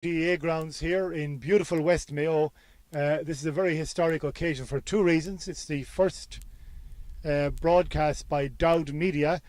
GA grounds here in beautiful West Mayo. This is a very historic occasion for two reasons. It's the first broadcast by Dowd Media,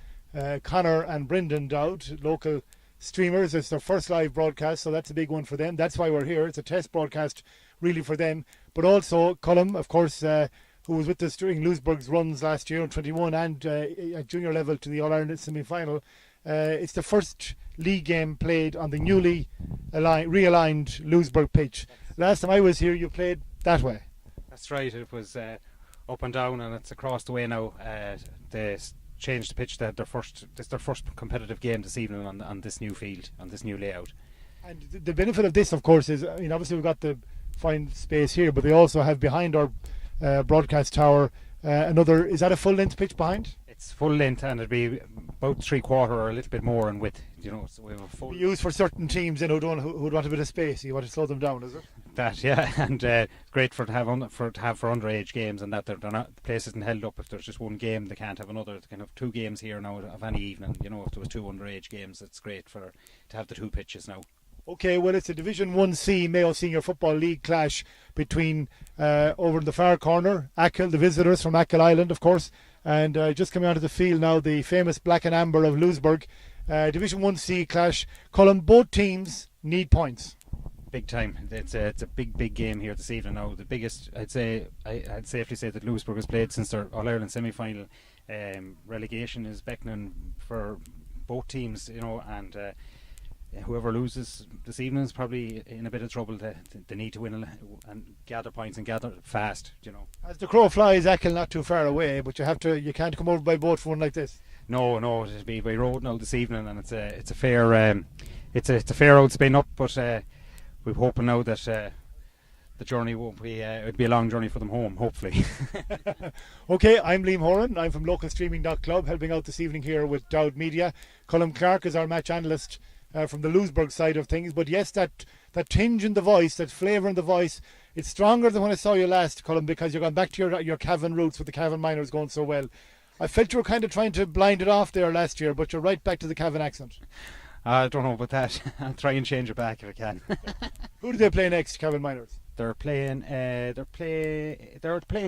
Connor and Brendan Dowd, local streamers. It's their first live broadcast, so that's a big one for them. That's why we're here. It's a test broadcast really for them. But also Colm, of course, who was with us during Louisburgh's runs last year in 21 and at junior level to the All-Ireland semi-final. It's the first league game played on the newly realigned Louisburgh pitch. Last time I was here, you played that way. That's right. It was up and down, and it's across the way now. They changed the pitch. This is their first competitive game this evening on this new field, on this new layout. And the benefit of this, of course, is obviously we've got the fine space here, but they also have behind our broadcast tower another. Is that a full length pitch behind? It's full length, and it'd be about 3/4 or a little bit more in width. So we have a full. Used for certain teams, who'd want a bit of space. You want to slow them down, is it? That, yeah, and great for underage games, and that the place isn't held up if there's just one game. They can't have another. They can have two games here now of any evening. If there was two underage games, it's great to have the two pitches now. Okay, well, it's a Division 1C Mayo Senior Football League clash between, over in the far corner, Achill, the visitors from Achill Island, of course, and just coming onto the field now, the famous Black and Amber of Louisburgh. Division 1C clash. Colm, both teams need points. Big time. It's a big game here this evening now. The biggest, I'd safely say that Louisburgh has played since their All-Ireland semi-final. Relegation is beckoning for both teams, and whoever loses this evening is probably in a bit of trouble. They need to win and gather points and gather fast. As the crow flies, Achill not too far away, but you can't come over by boat for one like this. No, it'll be by road now this evening, and it's a fair it's a fair old spin up. But we're hoping now that the journey won't be it'll be a long journey for them home, hopefully. Okay, I'm Liam Horan. I'm from localstreaming.club, helping out this evening here with Dowd Media. Colm Clark is our match analyst from the Louisburgh side of things. But yes, that tinge in the voice, that flavour in the voice, it's stronger than when I saw you last, Colm, because you're going back to your Cavan roots with the Cavan Miners going so well. I felt you were kind of trying to blind it off there last year, but you're right back to the Cavan accent. I don't know about that. I'll try and change it back if I can. Who do they play next, Cavan Miners? They're playing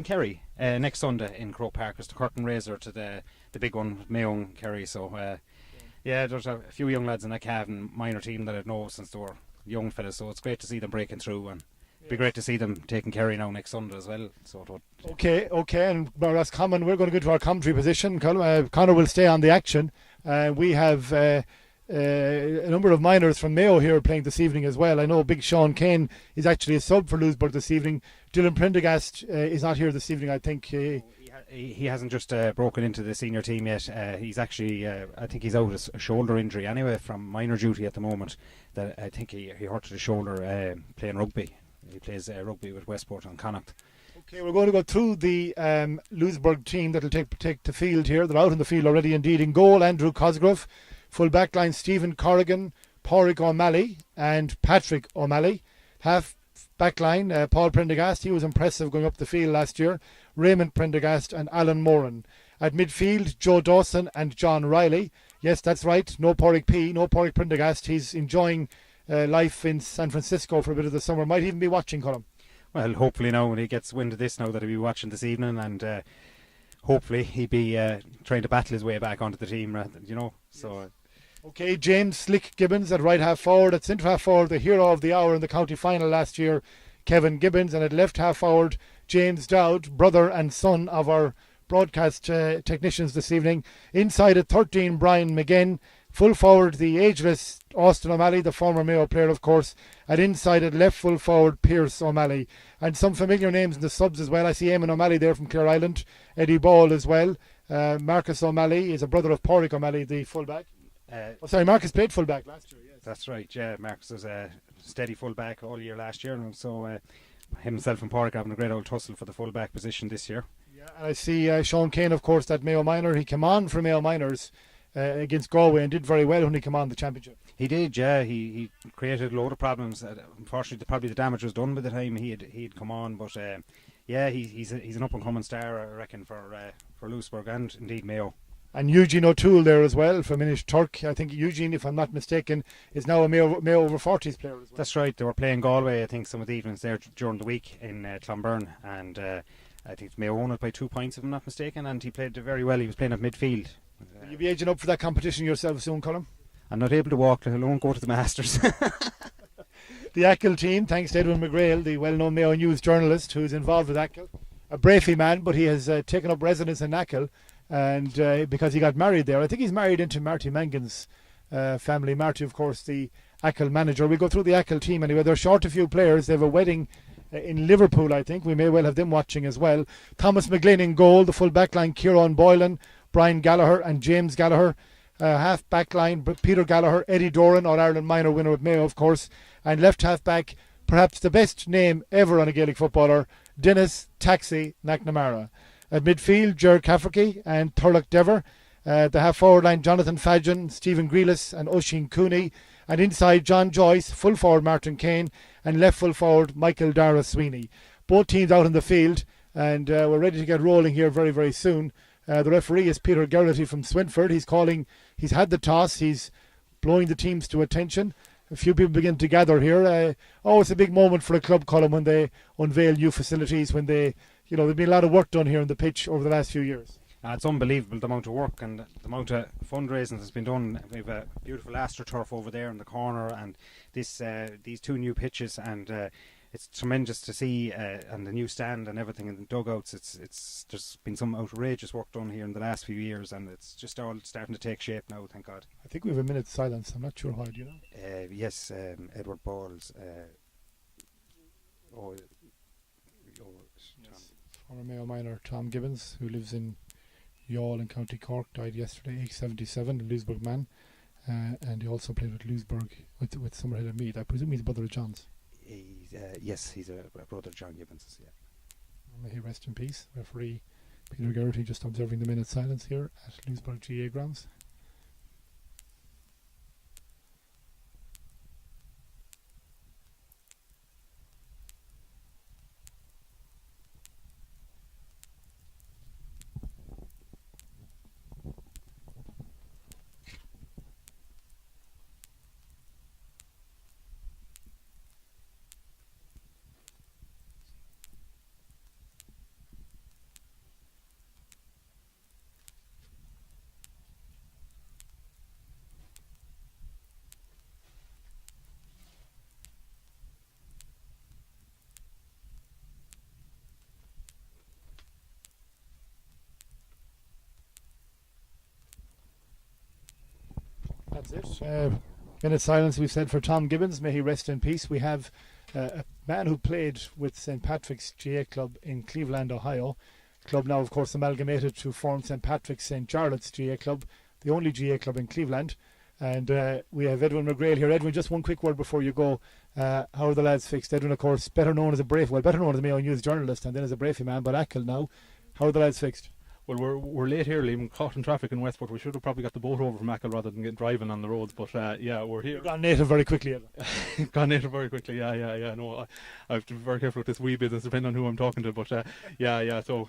Kerry next Sunday in Croke Park. It's the curtain raiser to the big one, Mayo and Kerry. So yeah, there's a few young lads in that Cavan minor team that I know since they were young fellas. So it's great to see them breaking through, and it'd be great to see them taking Kerry now next Sunday as well. So Okay, and that's common. We're going to go to our commentary position. Connor will stay on the action. We have a number of minors from Mayo here playing this evening as well. I know Big Sean Kane is actually a sub for Louisburgh this evening. Dylan Prendergast is not here this evening, I think. He hasn't just broken into the senior team yet. He's actually, I think he's out a shoulder injury anyway from minor duty at the moment. That I think he hurt his shoulder playing rugby. He plays rugby with Westport on Connacht. Okay, we're going to go through the Louisburgh team that will take the field here. They're out in the field already indeed. In goal, Andrew Cosgrove. Full back line, Stephen Corrigan, Pádraig O'Malley and Patrick O'Malley. Half back line, Paul Prendergast. He was impressive going up the field last year. Raymond Prendergast and Alan Moran. At midfield, Joe Dawson and John Riley. Yes, that's right. No Pádraig Prendergast. He's enjoying life in San Francisco for a bit of the summer. Might even be watching, Colm. Well, hopefully now when he gets wind of this now that he'll be watching this evening, and hopefully he'll be trying to battle his way back onto the team, so... Okay, James Slick Gibbons at right half forward. At centre half forward, the hero of the hour in the county final last year, Kevin Gibbons. And at left half forward, James Dowd, brother and son of our broadcast technicians this evening. Inside at 13, Brian McGinn. Full forward, the ageless Austin O'Malley, the former Mayo player, of course. And inside at left full forward, Pierce O'Malley. And some familiar names in the subs as well. I see Eamon O'Malley there from Clare Island. Eddie Ball as well. Marcus O'Malley is a brother of Pádraig O'Malley, the fullback. Marcus played fullback last year. Yes, that's right. Yeah, Marcus was a steady fullback all year last year, and so himself and Pádraig having a great old tussle for the fullback position this year. Yeah, and I see Sean Kane, of course, that Mayo minor. He came on for Mayo minors against Galway and did very well when he came on the championship. He did, yeah. He created a load of problems. Unfortunately, probably the damage was done by the time he'd come on, but yeah, he's an up and coming star, I reckon, for Louisburgh and indeed Mayo. And Eugene O'Toole there as well from Inish Turk. I think Eugene, if I'm not mistaken, is now a Mayo over 40s player as well. That's right. They were playing Galway, I think, some of the evenings there during the week in Clonberne, and I think Mayo won it by 2 points, if I'm not mistaken, and he played very well. He was playing at midfield. Will you be aging up for that competition yourself soon, Colm? I'm not able to walk, let alone go to the Masters. The Achill team, thanks to Edwin McGrail, the well-known Mayo News journalist who's involved with Achill. A Brafey man, but he has taken up residence in Achill, and because he got married there. I think he's married into Marty Mangan's family. Marty, of course, the Achill manager. We'll go through the Achill team anyway. They're short a few players. They have a wedding in Liverpool, I think. We may well have them watching as well. Thomas McGlynn in goal, the full back line, Kieran Boylan, Brian Gallagher and James Gallagher. Half back line, Peter Gallagher, Eddie Doran, All-Ireland minor winner with Mayo, of course. And left half back, perhaps the best name ever on a Gaelic footballer, Dennis Taxi McNamara. At midfield, Ger Cafferty and Thurlock Dever. The half forward line, Jonathan Fadgen, Stephen Grealis and Oisin Cooney. And inside, John Joyce, full forward Martin Kane, and left full forward Michael Dara Sweeney. Both teams out in the field, and we're ready to get rolling here very, very soon. The referee is Peter Geraghty from Swinford. He's had the toss. He's blowing the teams to attention. A few people begin to gather here. It's a big moment for a club, Colm, when they unveil new facilities, when there's been a lot of work done here on the pitch over the last few years. It's unbelievable the amount of work and the amount of fundraising that's been done. We have a beautiful astroturf over there in the corner, and these two new pitches, and it's tremendous to see, and the new stand and everything in the dugouts. There's been some outrageous work done here in the last few years, and it's just all starting to take shape now, thank God. I think we have a minute's silence. I'm not sure why, do you know? Yes, Edward Balls. Former Mayo minor Tom Gibbons, who lives in Youghal in County Cork, died yesterday, age 77, a Louisburgh man. And he also played with Louisburgh, with Summerhill and Meath. I presume he's a brother of John's. Yes, he's a brother of John Gibbons, yeah. May he rest in peace. Referee Peter Geraghty just observing the minute's silence here at Louisburgh GA grounds. That's it. Minute silence we've said for Tom Gibbons. May he rest in peace. We have a man who played with St. Patrick's GA Club in Cleveland, Ohio. Club now, of course, amalgamated to form St. Patrick's St. Charlotte's GA Club, the only GA club in Cleveland. And we have Edwin McGrail here. Edwin, just one quick word before you go. How are the lads fixed? Edwin, of course, better known as a Mayo News journalist and then as a Brafey man, but Achill now. How are the lads fixed? Well, we're late here, Liam, caught in traffic in Westport. We should have probably got the boat over from Achill rather than get driving on the roads. But we're here. You've gone native very quickly. Gone native very quickly. Yeah. No, I have to be very careful with this wee business, depending on who I'm talking to. But So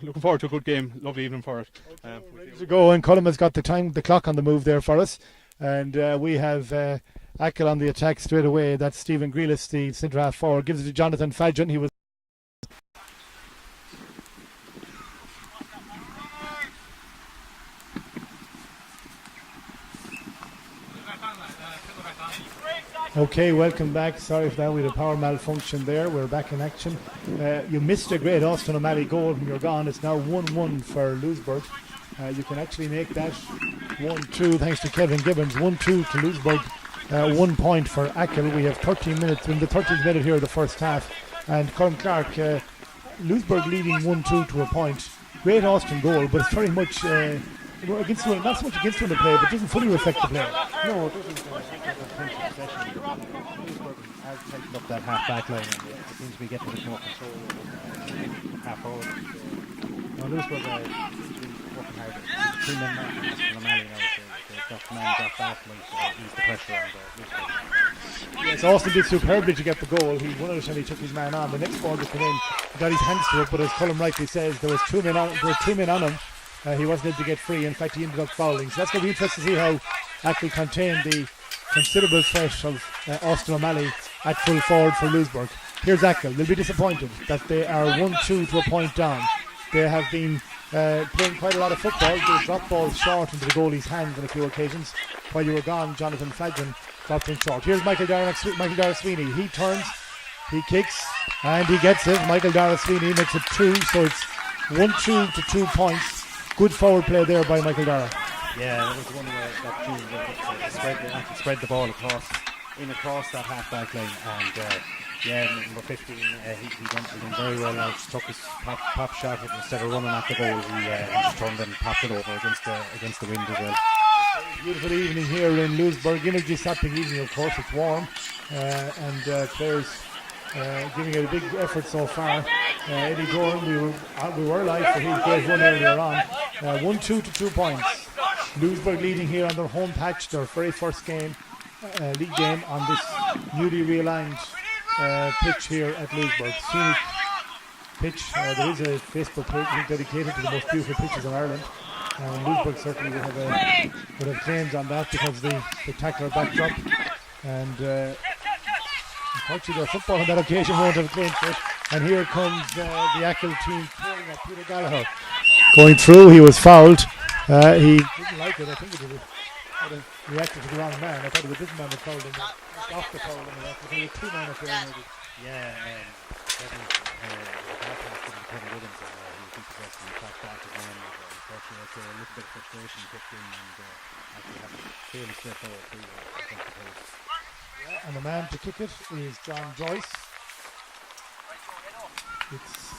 looking forward to a good game. Lovely evening for it. Ready to go. And Colm has got the clock on the move there for us. And we have Achill on the attack straight away. That's Stephen Grealis, the centre half forward. Gives it to Jonathan Fadgen. He was. Okay, welcome back. Sorry for that. We had a power malfunction there. We're back in action. You missed a great Austin O'Malley goal when you're gone. It's now 1-1 for Louisburgh. You can actually make that 1-2 thanks to Kevin Gibbons. 1-2 to Louisburgh. 1 point for Achill. We have 13 minutes. In the 13th minute here of the first half. And Colm Clark, Louisburgh leading 1-2 to a point. Great Austin goal, but it's very much against the, not so much against the play, but doesn't fully reflect the play. No, it doesn't. Louisburgh has tightened up that half back line and it seems to be getting a bit more control over half forward. Now Louisburgh seems to be working hard. It's a 2-man match from O'Malley now. The man got back and eased the pressure on Louisburgh. Yes, Austin did superbly to get the goal. He won it and he took his man on. The next ball just came in, he got his hands to it, but as Colm rightly says, there were two men on him. he wasn't able to get free. In fact, he ended up fouling. So that's going to be interesting to see how Achill contain the considerable threat of Austin O'Malley at full forward for Louisburgh. Here's Achill. They'll be disappointed that they are 1-2 to a point down. They have been playing quite a lot of football. They dropped balls short into the goalie's hands on a few occasions. While you were gone, Jonathan Fadgen dropped in short. Here's Michael Dara Sweeney. He turns, he kicks, and he gets it. Michael Dara Sweeney makes it 2, so it's 1-2 to 2 points. Good forward play there by Michael Dara. Yeah, that was one that spread the ball across that half-back line, and number 15, he done very well now. Took his pop shot, instead of running at the goal, he just turned and popped it over against the wind as well. Beautiful evening here in Louisburgh. Energy sapping evening, of course. It's warm, and players giving it a big effort so far. Eddie Doran, we were live for his great run earlier on. 1-2 to 2 points. Louisburgh leading here on their home patch, their very first game, league game on this newly realigned pitch here at Louisburgh. Scenic pitch. There is a Facebook page dedicated to the most beautiful pitches in Ireland. Louisburgh certainly would have claims on that because of the spectacular backdrop. And unfortunately, their football on that occasion won't have claimed for it. And here comes the Achill team throwing at Peter Gallagher. Going through, he was fouled. He didn't like it. I think it was reacted to the wrong man. I thought it was a different man that fouled him. Off the foul. I think it was 2 men up there maybe. Yeah, Kevin Williams, he repossessed and tracked back again. Unfortunately, it's a little bit of frustration kicked in, and actually have a fairly straightforward free against the post. And the man to kick it is John Joyce. It's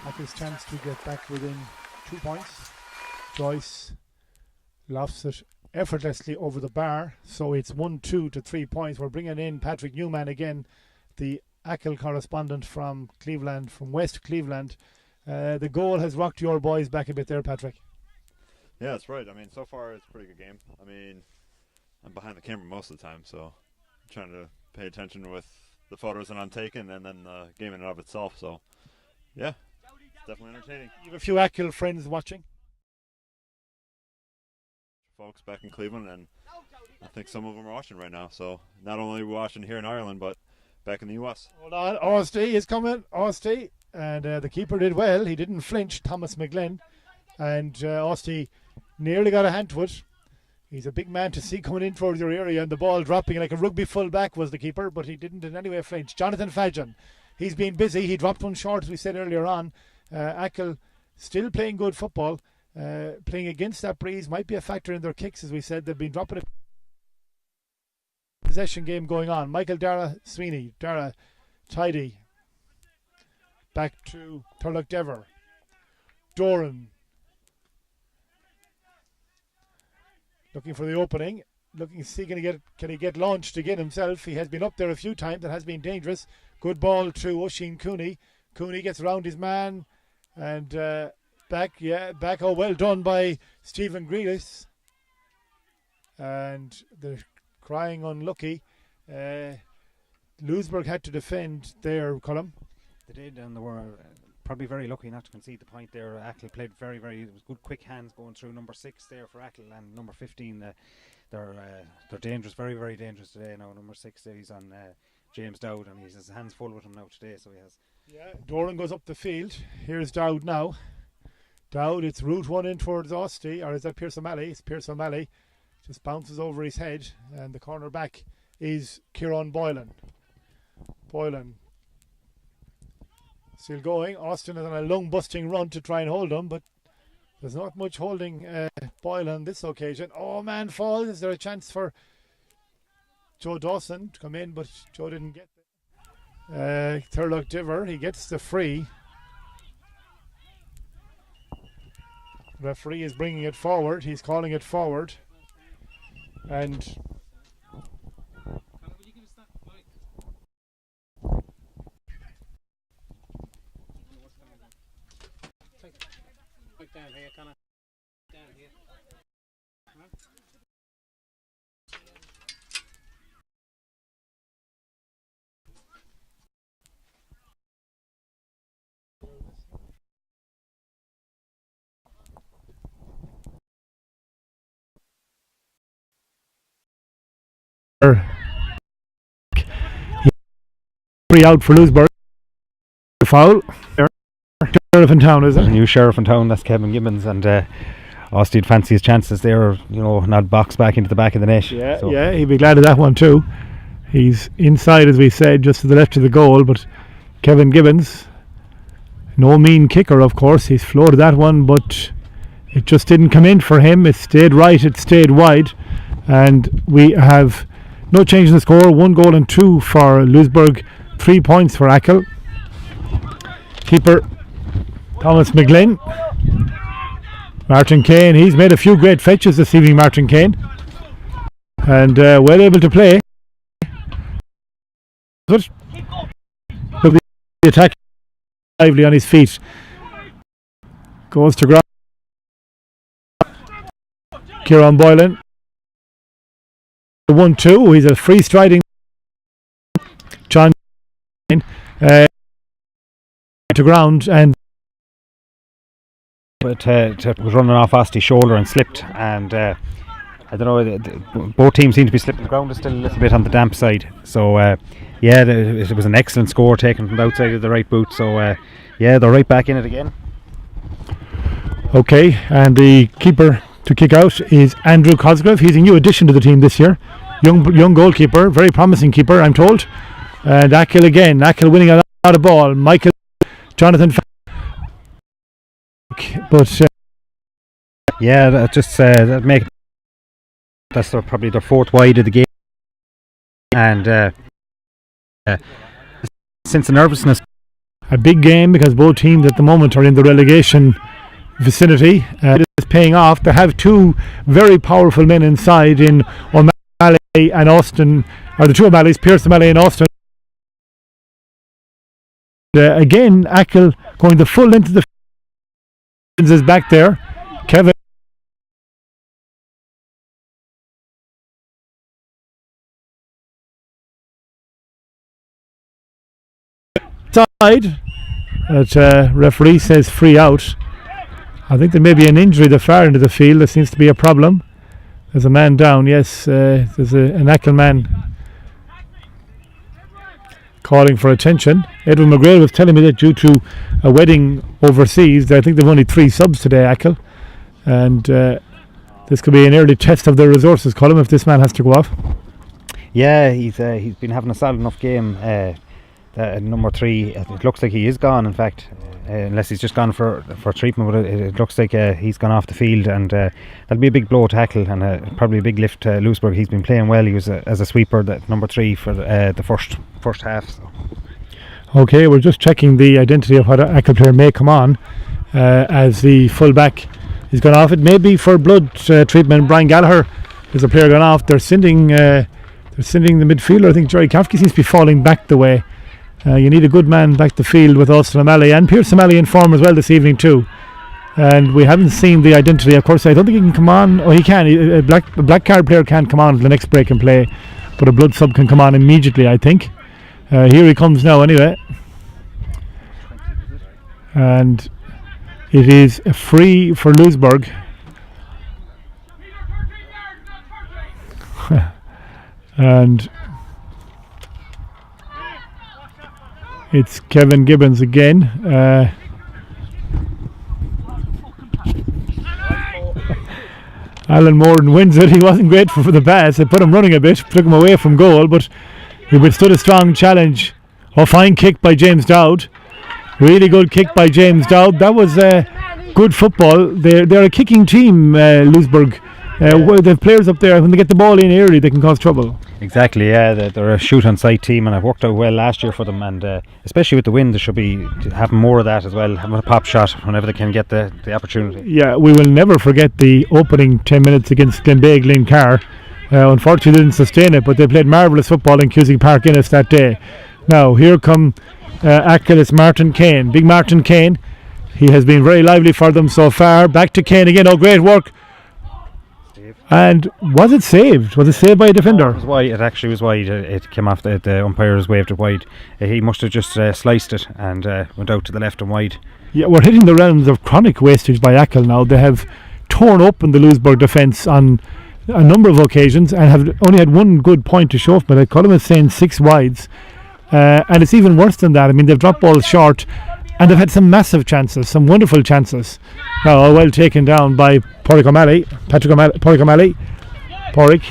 Achill's chance to get back within 2 points. Joyce lofts it effortlessly over the bar, so it's 1-2 to 3 points. We're bringing in Patrick Newman again, the Achill correspondent from Cleveland, from West Cleveland. The goal has rocked your boys back a bit there, Patrick. Yeah, that's right. I mean, so far it's a pretty good game. I mean, I'm behind the camera most of the time, so I'm trying to pay attention with the photos that I'm taking and then the game in and of itself. So, yeah, it's definitely entertaining. You have a few Achill friends watching? Folks back in Cleveland, and I think some of them are watching right now. So, not only are we watching here in Ireland, but back in the US. Hold on, Austie is coming, Austie. And the keeper did well. He didn't flinch, Thomas McGlynn. And Austie nearly got a hand to it. He's a big man to see coming in towards your area, and the ball dropping like a rugby full-back was the keeper, but he didn't in any way flinch. Jonathan Fadgen, he's been busy. He dropped one short, as we said earlier on. Achill still playing good football. Playing against that breeze might be a factor in their kicks, as we said. They've been dropping a possession game going on. Michael Dara Sweeney, Dara tidy. Back to Turlock Dever. Doran. Looking for the opening. Looking to see can he get launched again himself. He has been up there a few times. That has been dangerous. Good ball to Oisin Cooney. Cooney gets around his man. And back. Oh, well done by Stephen Grealis. And they're crying unlucky. Louisburgh had to defend their column. They did, and they were probably very lucky not to concede the point there. Achill played very, very. It was good, quick hands going through. Number 6 there for Achill, and number 15. They're dangerous, very, very dangerous today. Now number 6 there, he's on James Dowd, and he has his hands full with him now today. So he has. Yeah, Doran goes up the field. Here's Dowd now. Dowd, it's route 1 in towards Austie, or is that Pierce O'Malley? It's Pierce O'Malley. Just bounces over his head, and the corner back is Kieran Boylan. Still going. Austin is on a lung busting run to try and hold him, but there's not much holding Boylan this occasion. Oh, man falls. Is there a chance for Joe Dawson to come in, but Joe didn't get it. Turlock Diver, he gets the free. Referee is bringing it forward. He's calling it forward. And down here, Connor. Down here. Free out for Louisburgh. Foul. Sheriff in town, is it? New sheriff in town, that's Kevin Gibbons, and Austin fancy his chances there, not box back into the back of the net. Yeah, he'd be glad of that one too. He's inside, as we said, just to the left of the goal, but Kevin Gibbons, no mean kicker, of course. He's floated that one, but it just didn't come in for him. It stayed right, it stayed wide, and we have no change in the score. 1 goal and 2 for Louisburgh, 3 points for Achill. Keeper Thomas McGlynn. Martin Kane, he's made a few great fetches this evening, Martin Kane, and well able to play. Good. Look, the attack lively on his feet. Goes to ground. Kieran Boylan. 1-2. He's a free striding. John to ground, and but was running off Osty's shoulder and slipped, and I don't know, both teams seem to be slipping. The ground is still a little bit on the damp side, so it was an excellent score taken from the outside of the right boot, so they're right back in it again. Okay, and the keeper to kick out is Andrew Cosgrove. He's a new addition to the team this year. Young goalkeeper, very promising keeper, I'm told. And Achill again. Achill winning a lot of ball. Michael Jonathan. But that make that's probably their 4th wide of the game, and since the nervousness, a big game because both teams at the moment are in the relegation vicinity. It is paying off. They have 2 very powerful men inside in O'Malley and Austin, or the 2 O'Malleys, Pierce O'Malley and Austin. Again, Achill going the full length of the field is back there. Kevin side. That referee says free out. I think there may be an injury that far into the field. There seems to be a problem. There's a man down. Yes, there's an Achill man calling for attention. Edwin McGrail was telling me that due to a wedding overseas, I think they've only 3 subs today, Achill, and this could be an early test of their resources, Colin, if this man has to go off. Yeah, he's been having a solid enough game. Number 3, it looks like he is gone, in fact, unless he's just gone for treatment, but it looks like he's gone off the field, and that'll be a big blow to Achill, and probably a big lift to Louisburgh. He's been playing well. He was as a sweeper, number 3 for the first half. So. Okay, we're just checking the identity of what an Achill player may come on as the full back is gone off. It may be for blood treatment. Brian Gallagher is a player gone off. They're sending the midfielder. I think Jerry Kafke seems to be falling back the way. You need a good man back the field with Austin O'Malley and Pierce O'Malley in form as well this evening too. And we haven't seen the identity. Of course, I don't think he can come on. Oh, he can. A black card player can't come on at the next break and play, but a blood sub can come on immediately, I think. Here he comes now anyway. And it is a free for Louisburgh. And it's Kevin Gibbons again. Alan Morden wins it. He wasn't grateful for the pass. They put him running a bit, took him away from goal, but he withstood a strong challenge. A fine kick by James Dowd. Really good kick by James Dowd. That was good football. They're a kicking team, Louisburgh. The players up there, when they get the ball in early, they can cause trouble. Exactly, yeah. They're a shoot-on-sight team, and it worked out well last year for them. And especially with the wind, there should be having more of that as well, having a pop shot whenever they can get the opportunity. Yeah, we will never forget the opening 10 minutes against Glenbeigh Carr. Unfortunately, they didn't sustain it, but they played marvellous football in Cusack Park Innes that day. Now, here come Achill. It's Martin Kane. Big Martin Kane. He has been very lively for them so far. Back to Kane again. Oh, great work. And was it saved? Was it saved by a defender? It was wide. It actually was wide. It came off the umpires waved it wide. He must have just sliced it and went out to the left and wide. Yeah, we're hitting the realms of chronic wastage by Achill now. They have torn open the Louisburgh defence on a number of occasions and have only had one good point to show for it. Colm is saying 6 wides, and it's even worse than that. I mean, they've dropped balls short, and they've had some massive chances, some wonderful chances. Now, well taken down by Patrick O'Malley,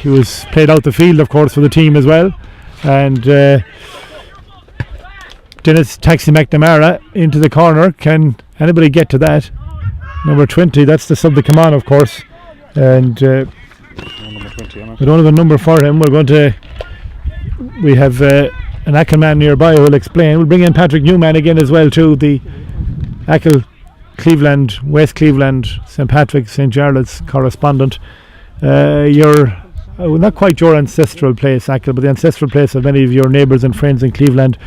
who has played out the field, of course, for the team as well. And Dennis Taxi McNamara into the corner. Can anybody get to that? Number 20, that's the sub to come on, of course. And Number 20, we don't have a number for him. We have an Achill man nearby who will explain. We'll bring in Patrick Newman again as well too, the Achill Cleveland, West Cleveland, St. Patrick, St. Jarlath's correspondent. You're not quite your ancestral place, Achill, but the ancestral place of many of your neighbours and friends in Cleveland.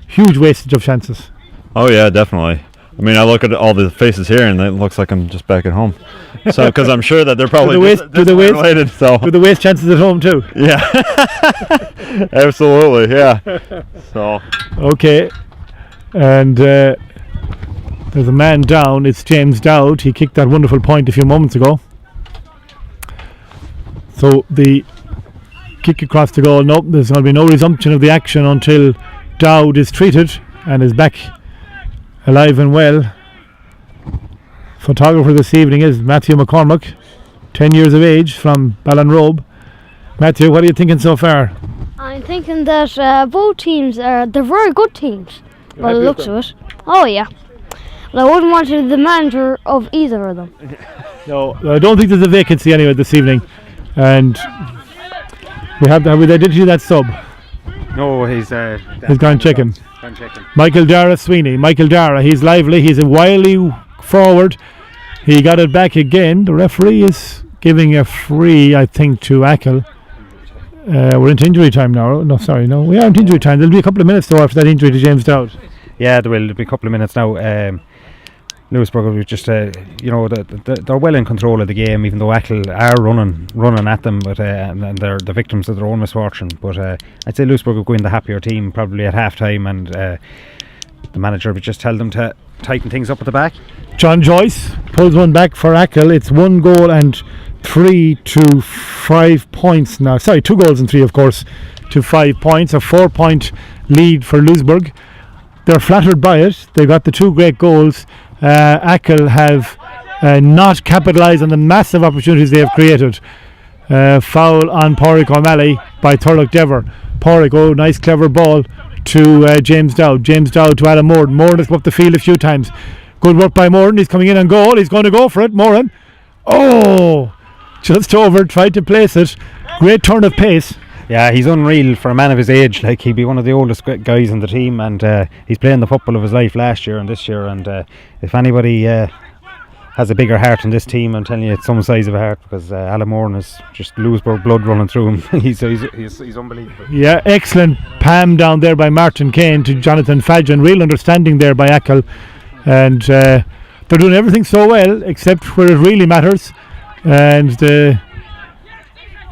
Huge wastage of chances. Oh yeah, definitely. I mean, I look at all the faces here, and it looks like I'm just back at home. So, because I'm sure that they're probably related. So, do the waste chances at home too? Yeah, absolutely. Yeah. So. Okay, and there's a man down. It's James Dowd. He kicked that wonderful point a few moments ago. So the kick across the goal. Nope, there's going to be no resumption of the action until Dowd is treated and is back alive and well. Photographer this evening is Matthew McCormack, 10 years of age, from Ballinrobe. Matthew, what are you thinking so far? I'm thinking that both teams they're very good teams by the looks of it. Oh yeah. But I wouldn't want to be the manager of either of them. No, I don't think there's a vacancy anyway this evening. And have we identified that sub? No, he's gone checking. Gone checking. Michael Dara Sweeney. Michael Dara, he's lively. He's a wily forward. He got it back again. The referee is giving a free, I think, to Achill. We're into injury time now. No, sorry, no. We are into injury time. There'll be a couple of minutes though after that injury to James Dowd. Yeah, there will be a couple of minutes now. Louisburgh will just, they're well in control of the game, even though Achill are running at them, but and they're the victims of their own misfortune. But I'd say Louisburgh will go in the happier team probably at half time, and the manager would just tell them to tighten things up at the back. John Joyce pulls one back for Achill. It's 1 goal and 3 to 5 points now. Sorry, 2 goals and 3, of course, to 5 points. A 4-point lead for Louisburgh. They're flattered by it. They got the 2 great goals. Achill have not capitalised on the massive opportunities they have created. Foul on Pádraig O'Malley by Thurlock Dever. Pádraig, nice clever ball to James Dowd. James Dowd to Alan Moran. Moran has come up the field a few times. Good work by Moran. He's coming in on goal. He's going to go for it. Moran. Oh! Just over. Tried to place it. Great turn of pace. Yeah, he's unreal for a man of his age. Like, he'd be one of the oldest guys in the team, and he's playing the football of his life last year and this year. And if anybody has a bigger heart in this team, I'm telling you, it's some size of a heart, because Alan Moran is just Louisburgh blood running through him. he's unbelievable. Yeah, excellent palm down there by Martin Kane to Jonathan Fadgen. Real understanding there by Achill, and they're doing everything so well except where it really matters. And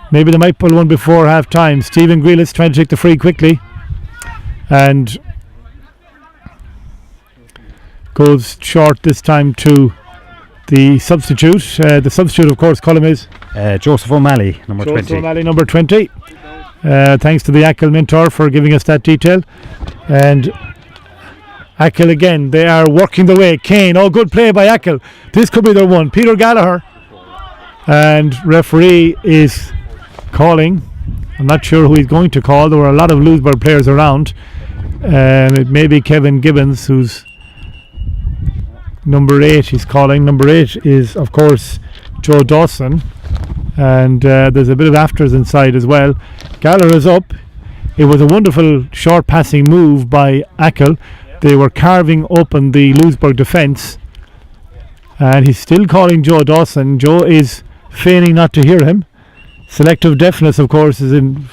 maybe they might pull one before half time. Stephen Grealish trying to take the free quickly and goes short this time to the substitute. The substitute, of course, column is Joseph O'Malley, number 20. O'Malley, number 20. Thanks to the Achill mentor for giving us that detail. And Achill again, they are working the way. Kane, good play by Achill. This could be their one. Peter Gallagher. And referee is calling. I'm not sure who he's going to call. There were a lot of Louisburgh players around. It may be Kevin Gibbons, who's number 8 he's calling. Number 8 is, of course, Joe Dawson. And there's a bit of afters inside as well. Gallagher is up. It was a wonderful short passing move by Achill. They were carving open the Louisburgh defence. And he's still calling Joe Dawson. Joe is feigning not to hear him. Selective deafness, of course, is an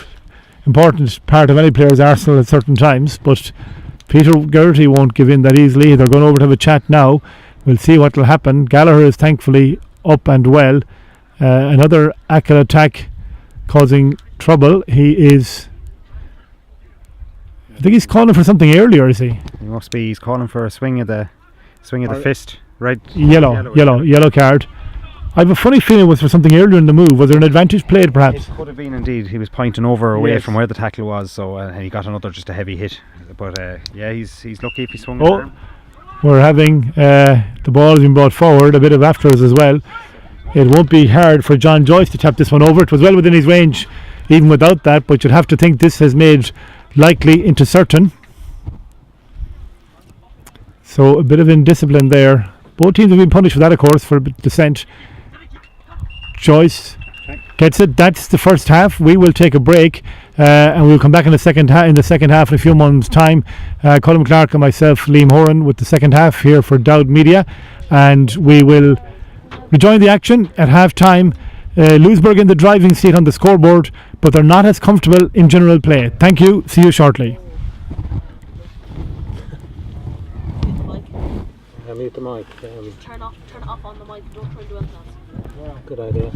important part of any player's arsenal at certain times, but Peter Geraghty won't give in that easily. They're going over to have a chat now. We'll see what will happen. Gallagher is thankfully up and well. Another Achill attack causing trouble. He's calling for something earlier, is he? He must be. He's calling for a swing of the fist. Right. Yellow card. I have a funny feeling it was for something earlier in the move. Was there an advantage played, perhaps? It could have been indeed. He was pointing over away Yes. from where the tackle was, so and he got another just a heavy hit. But yeah, he's lucky if he swung it Oh, for him. we're having the ball has been brought forward, a bit of afters as well. It won't be hard for John Joyce to tap this one over. It was well within his range, even without that. But you'd have to think this has made likely into certain. So a bit of indiscipline there. Both teams have been punished for that, of course, for dissent. Joyce gets it. That's the first half. We will take a break, and we'll come back in the second half in a few months' time. Colin Clark and myself, Liam Horan, with the second half here for Dowd Media, and we will rejoin the action at half time. Louisburgh in the driving seat on the scoreboard, but they're not as comfortable in general play. Thank you. See you shortly. Mute the mic. Turn it off on the mic. Don't try and do anything else. Good idea.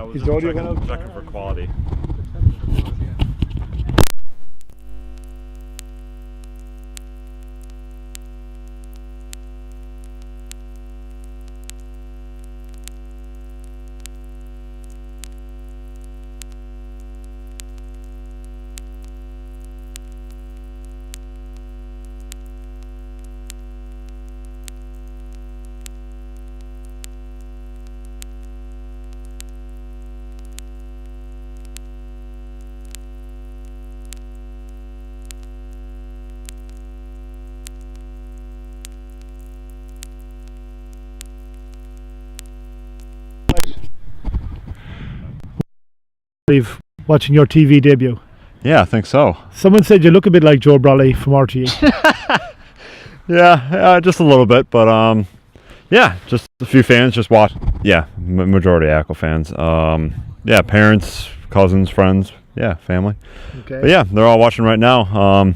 I was Is just the audio gone out? checking for quality. Watching your TV debut. Yeah, I think so. Someone said you look a bit like Joe Brawley from RTE. Yeah, just a little bit, but yeah, just a few fans just watch. Yeah, majority Achill fans. Yeah, parents, cousins, friends. Yeah, family. Okay. But yeah, they're all watching right now.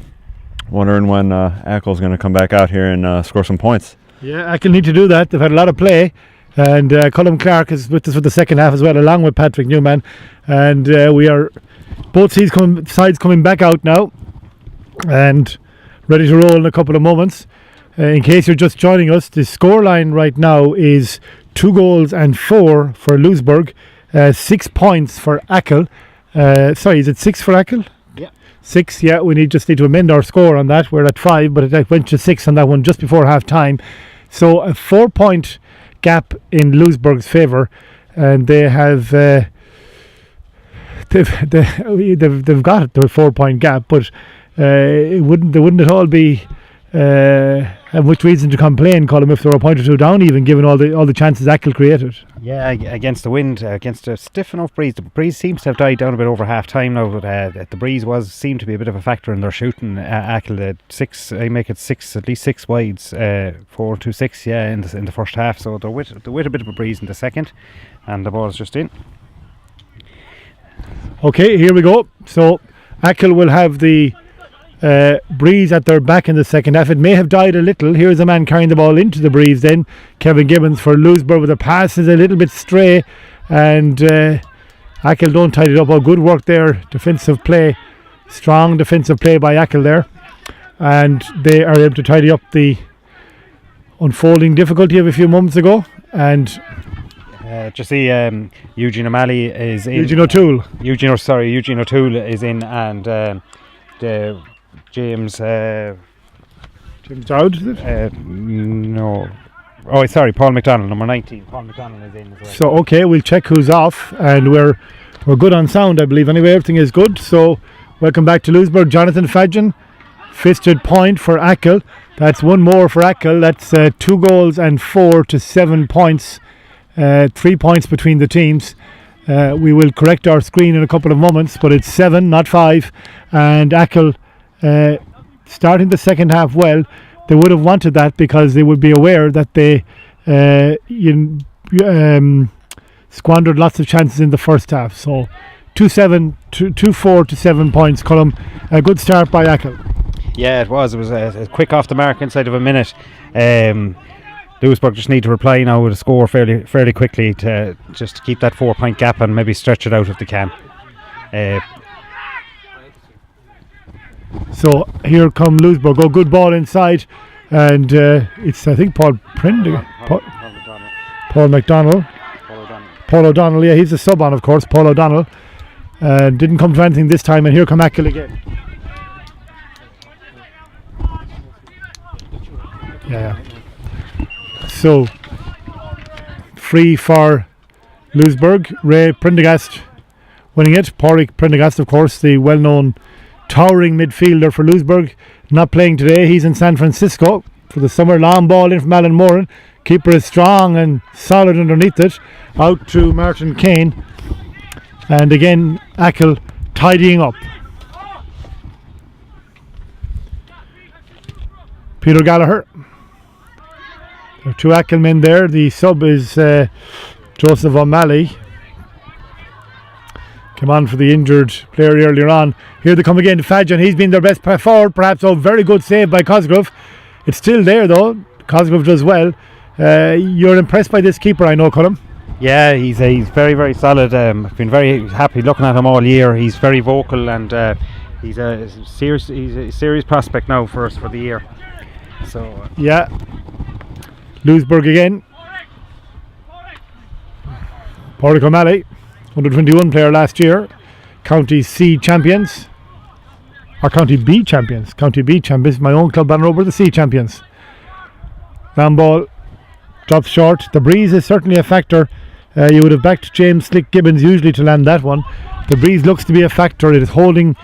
Wondering when Achill's going to come back out here and score some points. Yeah, Achill need to do that. They've had a lot of play. And Colm Clark is with us for the second half as well, along with Patrick Newman. And we are both sides coming back out now and ready to roll in a couple of moments. In case you're just joining us, the scoreline right now is 2 goals and 4 for Louisburgh, 6 points for Achill. Sorry, is it 6 for Achill? Yeah. 6, yeah. We just need to amend our score on that. We're at 5, but it went to 6 on that one just before half time. So a 4-point gap in Louisburgh's favour, and they have they've got it to a 4-point gap, but they wouldn't at all be have much reason to complain, Colm, if they were a point or two down, even given all the chances Achill created. Yeah, against the wind, against a stiff enough breeze. The breeze seems to have died down a bit over half time now, but the breeze seemed to be a bit of a factor in their shooting. Achill I make it 6, at least 6 wides, 4 to 6, yeah, in the first half. So they're with a bit of a breeze in the second, and the ball is just in. Okay, here we go. So Achill will have the breeze at their back in the second half. It may have died a little. Here's a man carrying the ball into the breeze then. Kevin Gibbons for Louisburgh, with the pass is a little bit stray, and Achill don't tidy it up. Oh, good work there. Defensive play. Strong defensive play by Achill there. And they are able to tidy up the unfolding difficulty of a few moments ago. And Just see Eugene O'Malley is in. Eugene O'Toole. Eugene O'Toole is in, and James Dowd, is it? no. Oh, sorry, Paul McDonald, number 19. Paul McDonald is in as well. So okay, we'll check who's off, and we're good on sound, I believe. Anyway, everything is good. So welcome back to Louisburgh. Jonathan Fadgen, fisted point for Achill. That's one more for Achill. That's 2 goals and 4 to 7 points. 3 points between the teams. We will correct our screen in a couple of moments, but it's 7, not 5. And Achill starting the second half well. They would have wanted that because they would be aware that they squandered lots of chances in the first half. So 2-4 to 7 points. Colm, a good start by Achill. Yeah, it was. It was a quick off the mark inside of a minute. Louisburgh just need to reply now with a score fairly quickly to just keep that 4-point gap and maybe stretch it out if they can. So here come Louisburgh. Oh, good ball inside, and it's I think Paul Prendergast. Paul McDonald. Paul O'Donnell. Yeah, he's a sub on, of course. Paul O'Donnell didn't come to anything this time, and here come Achill again. Yeah. So free for Louisburgh. Ray Prendergast winning it. Pádraig Prendergast, of course, the well-known towering midfielder for Louisburgh, not playing today. He's in San Francisco for the summer. Long ball in from Alan Moran. Keeper is strong and solid underneath it. Out to Martin Kane. And again, Achill tidying up. Peter Gallagher. There are 2 Achill men there. The sub is Joseph O'Malley. Came on for the injured player earlier on. Here they come again to Fadgen. He's been their best forward, perhaps. Oh, very good save by Cosgrove. It's still there though. Cosgrove does well. You're impressed by this keeper, I know, Colm. Yeah, he's very, very solid. I've been very happy looking at him all year. He's very vocal, and he's a serious prospect now for us for the year. So Yeah. Louisburgh again. Pádraig O'Malley, 121 player last year. County C champions. Or County B champions. County B champions. My own club banner over the C champions. Long ball drops short. The breeze is certainly a factor. You would have backed James Slick Gibbons usually to land that one. The breeze looks to be a factor. It is holding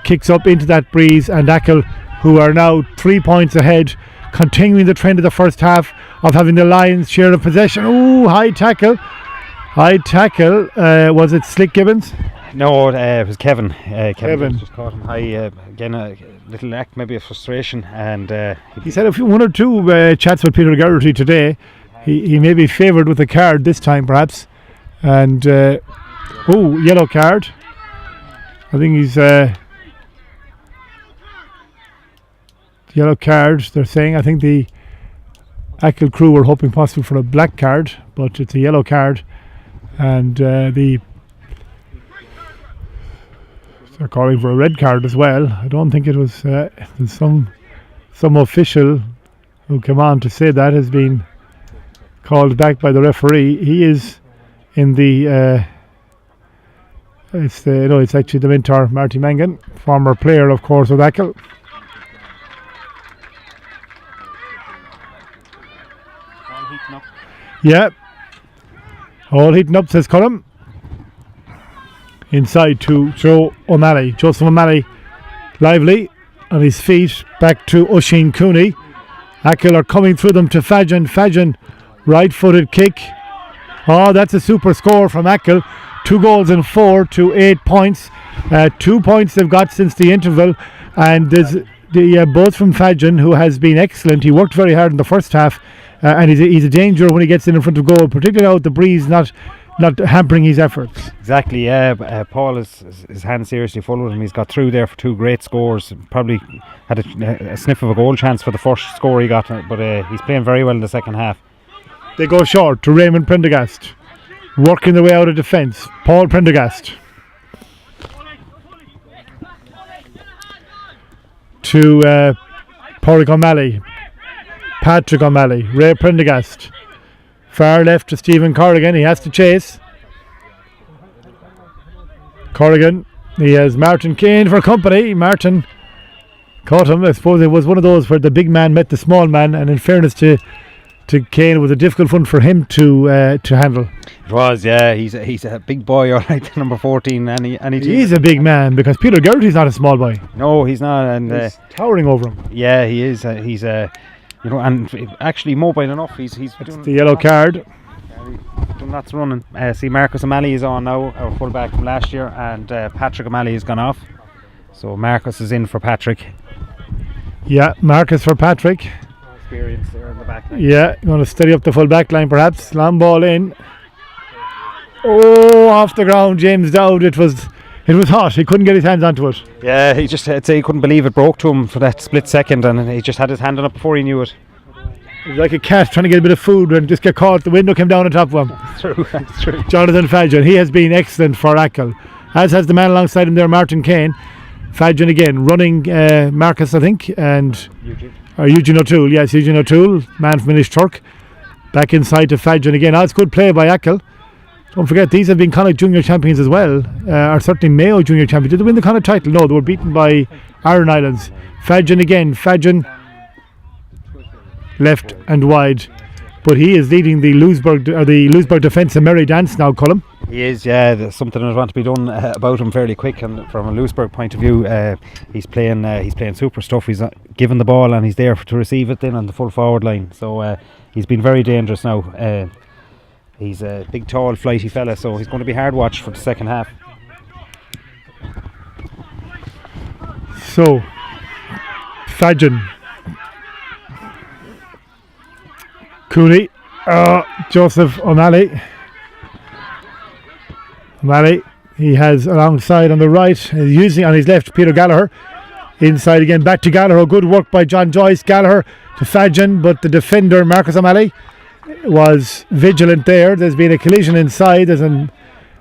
kicks up into that breeze, and Achill, who are now 3 points ahead, continuing the trend of the first half of having the Lions share of possession. Ooh, high tackle. Was it Slick Gibbons? no, it was Kevin. Kevin just caught him high. Again, a little act maybe of frustration, and he's had one or two chats with Peter Garrity today. He may be favoured with a card this time, perhaps. And yellow card. I think he's yellow card. They're saying. I think the Achill crew were hoping possibly for a black card, but it's a yellow card, and they're calling for a red card as well. I don't think it was some official who came on to say that has been called back by the referee. He is in the it's actually the mentor, Marty Mangan, former player of course with Achill. Yeah, all heating up, says Cullum. Inside to Joe O'Malley. Joseph O'Malley, lively on his feet, back to Oisin Cooney. Achill are coming through them to Fadgen. Fadgen, right-footed kick. Oh, that's a super score from Achill. 2 goals and 4 to 8 points. 2 points they've got since the interval, and there's both from Fadgen, who has been excellent. He worked very hard in the first half, and he's a danger when he gets in front of goal, particularly now with the breeze not hampering his efforts. Exactly, yeah. Paul is his hands seriously full with him. He's got through there for 2 great scores. Probably had a sniff of a goal chance for the first score he got, but he's playing very well in the second half. They go short to Raymond Prendergast, working their way out of defence. Paul Prendergast to Pádraig O'Malley, Patrick O'Malley, Ray Prendergast. Far left to Stephen Corrigan. He has to chase. Corrigan. He has Martin Kane for company. Martin caught him. I suppose it was one of those where the big man met the small man, and in fairness to Kane, it was a difficult one for him to handle. It was, yeah. He's a big boy, all right, number 14. He's a big man, because Peter Garrity's not a small boy. No, he's not, and he's towering over him. Yeah, he is. He's and actually mobile enough. He's doing the yellow card. Doing lots of running. See, Marcus O'Malley is on now, our fullback from last year, and Patrick O'Malley has gone off. So Marcus is in for Patrick. Yeah, Marcus for Patrick. Experience there in the back line. Yeah, going to steady up the full back line perhaps. Long ball in. Oh, off the ground, James Dowd. It was hot. He couldn't get his hands onto it. Yeah, he just I'd say he couldn't believe it broke to him for that split second, and he just had his hand on it before he knew it. It was like a cat trying to get a bit of food and just get caught. The window came down on top of him. That's true. That's true. Jonathan Fadgen. He has been excellent for Achill, as has the man alongside him there, Martin Kane. Fadgen again running Marcus, I think, and Eugene O'Toole. Yes, Eugene O'Toole, man from Inishturk. Back inside to Fadgen again. It's good play by Achill. Don't forget, these have been Connacht Junior champions as well, or certainly Mayo Junior champions. Did they win the Connacht title? No, they were beaten by Iron Islands. Fadgen again. Fadgen left and wide, but he is leading the Louisburgh defence a merry dance now, Cullum. He is, yeah. There's something that want to be done about him fairly quick, and from a Louisburgh point of view, he's playing super stuff. He's given the ball and he's there to receive it then on the full forward line. So he's been very dangerous now. He's a big, tall, flighty fella, so he's going to be hard watched for the second half. So, Fadgen, Cooney, Joseph O'Malley. He has alongside on the right, using on his left Peter Gallagher. Inside again, back to Gallagher. Good work by John Joyce. Gallagher to Fadgen, but the defender Marcus O'Malley was vigilant there. There's been a collision inside. There's an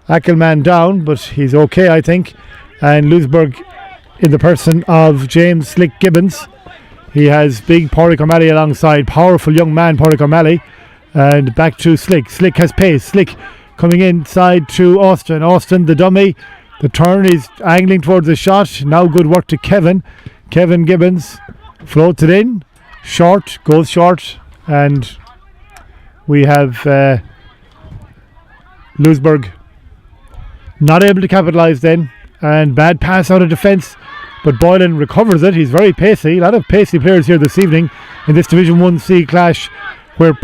Achill man down, but he's okay, I think. And Louisburgh, in the person of James Slick Gibbons, he has big Pádraig O'Malley alongside. Powerful young man, Pádraig O'Malley. And back to Slick. Slick has pace. Slick coming inside to Austin. Austin, the dummy. The turn is angling towards the shot. Now good work to Kevin. Kevin Gibbons floats it in. Short, goes short. And we have Louisburgh not able to capitalise then. And bad pass out of defence. But Boylan recovers it. He's very pacey. A lot of pacey players here this evening in this Division 1C clash, where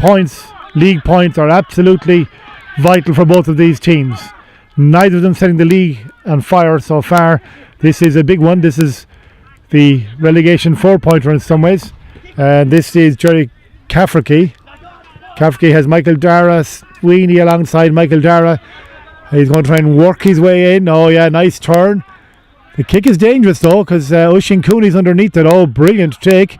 league points are absolutely vital for both of these teams. Neither of them setting the league on fire so far. This is a big one. This is the relegation 4-pointer in some ways. This is Jerry Cafferty. Cafferty has Michael Dara Sweeney alongside Michael Dara. He's going to try and work his way in. Oh yeah, nice turn. The kick is dangerous though, because Oisin Cooney's underneath it. Oh, brilliant take.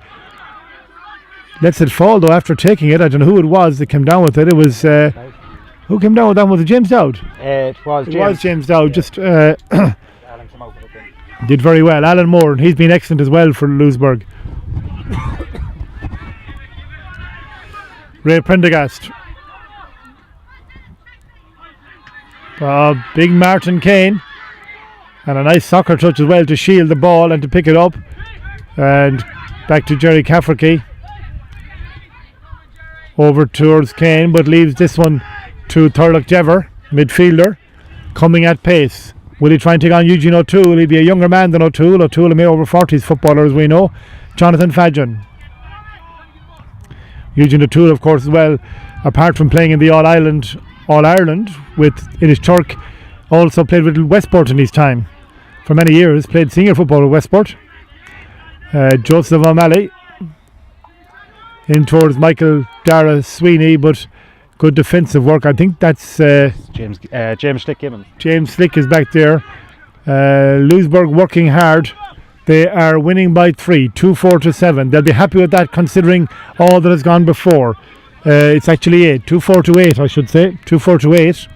Lets it fall though after taking it. I don't know who it was that came down with it. It was who came down with that? Was it James Dowd? It was James Dowd. Yeah. Just Alan came out with it then. did very well. Alan Moore, he's been excellent as well for Louisburgh. Ray Prendergast. Big Martin Kane. And a nice soccer touch as well to shield the ball and to pick it up. And back to Jerry Cafferty. Over towards Kane, but leaves this one to Thurlock Dever, midfielder, coming at pace. Will he try and take on Eugene O'Toole? He'll be a younger man than O'Toole. O'Toole, a mere over 40s footballer, as we know. Jonathan Fadgen. Eugene O'Toole, of course, as well, apart from playing in the All-Ireland with Innisturk, also played with Westport in his time. For many years, played senior football with Westport. Joseph O'Malley in towards Michael Dara Sweeney, but good defensive work. I think that's James Slick Gibbons. James Slick is back there. Louisburgh working hard. They are winning by 3, 2-4 to 7. They'll be happy with that considering all that has gone before. It's actually 8, 2-4 to 8, I should say. 2-4 to 8.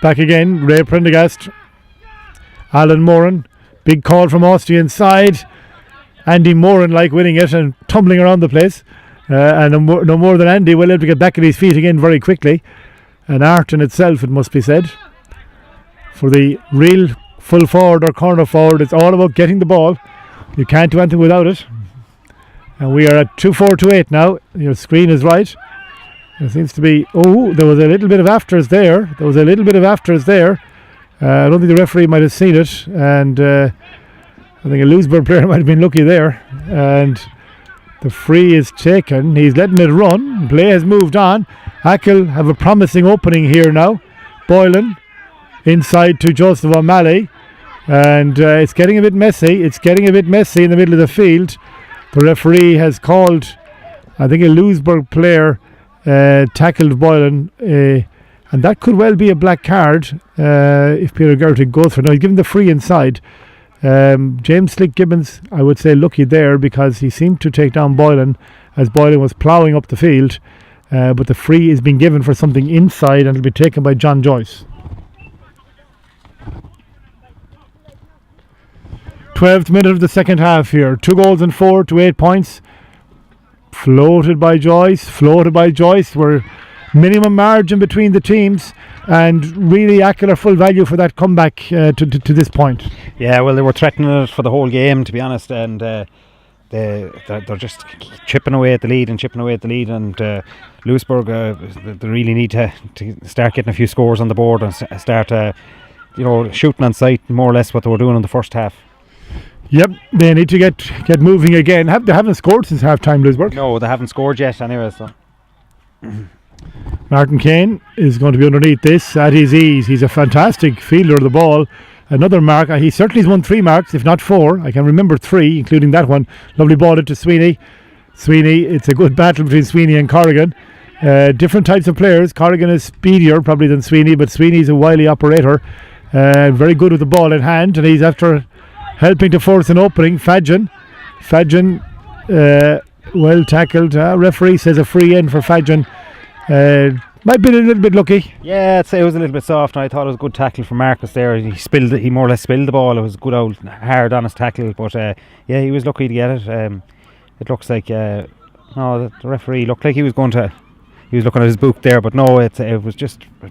Back again, Ray Prendergast. Alan Moran. Big call from Austrian side. Andy Moran like winning it and tumbling around the place. And no more than Andy will able to get back at his feet again very quickly. An art in itself, it must be said. For the real full forward or corner forward, it's all about getting the ball. You can't do anything without it. And we are at 2-4 to 8 now. Your screen is right. There seems to be... Oh, there was a little bit of afters there. I don't think the referee might have seen it. And I think a Louisburgh player might have been lucky there. And the free is taken. He's letting it run. Play has moved on. Achill have a promising opening here now. Boylan inside to Joseph O'Malley. And it's getting a bit messy. in the middle of the field. The referee has called, I think, a Louisburgh player tackled Boylan, and that could well be a black card if Peter Gertig goes for it. Now he's given the free inside. James Slick Gibbons, I would say, lucky there because he seemed to take down Boylan as Boylan was ploughing up the field, but the free is being given for something inside and it'll be taken by John Joyce. 12th minute of the second half here. 2 goals and 4 to 8 points. Floated by Joyce. We're minimum margin between the teams, and really Achill are full value for that comeback to this point. Yeah, well, they were threatening it for the whole game, to be honest, and they're just chipping away at the lead, and Louisburgh they really need to start getting a few scores on the board and start shooting on sight, more or less what they were doing in the first half. Yep, they need to get moving again. They haven't scored since half-time, Louisburgh. No, they haven't scored yet anyway, so... Martin Kane is going to be underneath this at his ease. He's a fantastic fielder of the ball. Another mark. He certainly has won 3 marks, if not 4. I can remember 3, including that one. Lovely ball into Sweeney. It's a good battle between Sweeney and Corrigan. Different types of players. Corrigan is speedier probably than Sweeney, but Sweeney's a wily operator. Very good with the ball in hand, and he's after helping to force an opening. Fadgen Well tackled. Referee says a free in for Fadgen. Might be a little bit lucky. Yeah, I'd say it was a little bit soft. I thought it was a good tackle from Marcus there. He more or less spilled the ball. It was a good old hard honest tackle, but yeah, he was lucky to get it. It looks like no, the referee looked like he was looking at his book there, but no, it was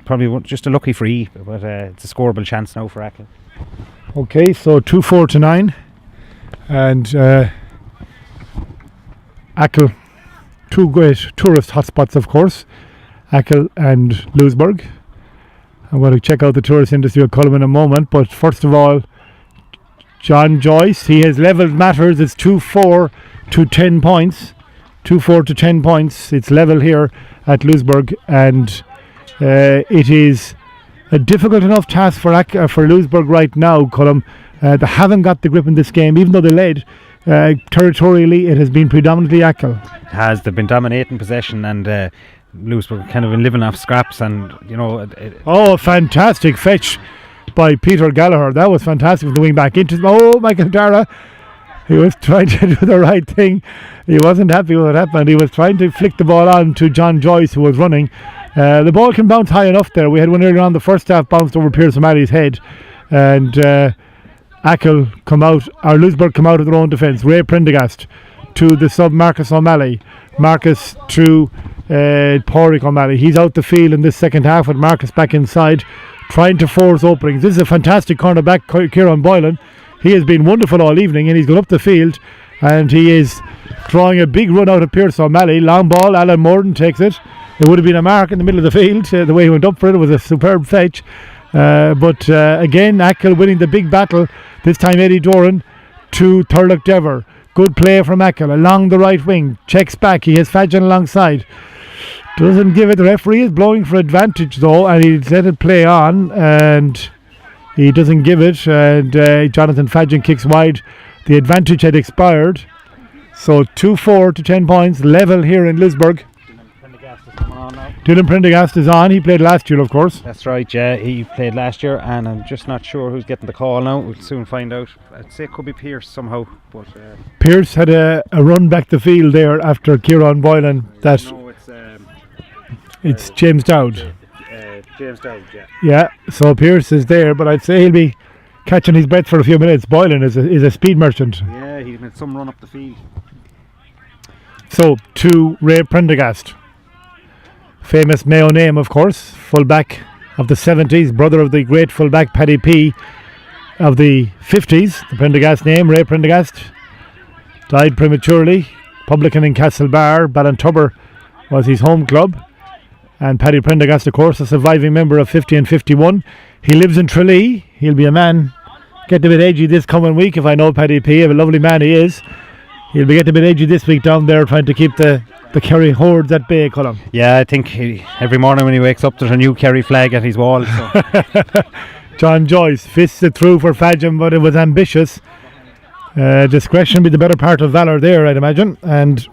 probably just a lucky free, but it's a scoreable chance now for Achill. Okay, so 2-4 to 9, and Achill, two great tourist hotspots, of course, Achill and Louisburgh. I'm going to check out the tourist industry of Cullen in a moment, but first of all, John Joyce, he has levelled matters. It's 2-4 to 10 points. 2-4 to 10 points. It's level here at Louisburgh, and it is a difficult enough task for Louisburgh right now, Colm. They haven't got the grip in this game, even though they led. Territorially, it has been predominantly Achill. They've been dominating possession, and Louisburgh kind of been living off scraps, and you know. A fantastic fetch by Peter Gallagher. That was fantastic from the wing back into. Michael Dara. He was trying to do the right thing. He wasn't happy with what happened. He was trying to flick the ball on to John Joyce, who was running. The ball can bounce high enough there. We had one earlier on the first half, bounced over Pierce O'Malley's head, and Achill come out, or Louisburgh come out of their own defence. Ray Prendergast to the sub Marcus O'Malley. Marcus to Pádraig O'Malley. He's out the field in this second half with Marcus back inside, trying to force openings. This is a fantastic cornerback, Kieran Boylan. He has been wonderful all evening, and he's gone up the field, and he is drawing a big run out of Pierce O'Malley. Long ball, Alan Morden takes it. It would have been a mark in the middle of the field. The way he went up for it was a superb fetch. But again, Achill winning the big battle. This time Eddie Doran to Thurlock Dever. Good play from Achill along the right wing. Checks back. He has Fadgen alongside. Doesn't give it. The referee is blowing for advantage though, and he's let it play on, and he doesn't give it. And Jonathan Fadgen kicks wide. The advantage had expired. So 2-4 to 10 points. Level here in Louisburgh. Dylan Prendergast is on. He played last year, of course. That's right, yeah. He played last year, and I'm just not sure who's getting the call now. We'll soon find out. I'd say it could be Pierce somehow. But Pierce had a run back the field there after Kieran Boylan. It's James Dowd. James Dowd, yeah. Yeah, so Pierce is there, but I'd say he'll be catching his breath for a few minutes. Boylan is a speed merchant. Yeah, he made some run up the field. So, to Ray Prendergast. Famous Mayo name, of course, fullback of the 70s, brother of the great fullback Paddy P of the 50s. The Prendergast name, Ray Prendergast, died prematurely. Publican in Castlebar. Ballintubber was his home club. And Paddy Prendergast, of course, a surviving member of 50 and 51. He lives in Tralee. He'll be a man getting a bit edgy this coming week, if I know Paddy P. A lovely man he is. He'll be getting a bit edgy this week down there, trying to keep the Kerry hordes at bay, Colm. Yeah, I think every morning when he wakes up, there's a new Kerry flag at his wall. So. John Joyce fists it through for Fadgen, but it was ambitious. Discretion be the better part of valour there, I'd imagine. And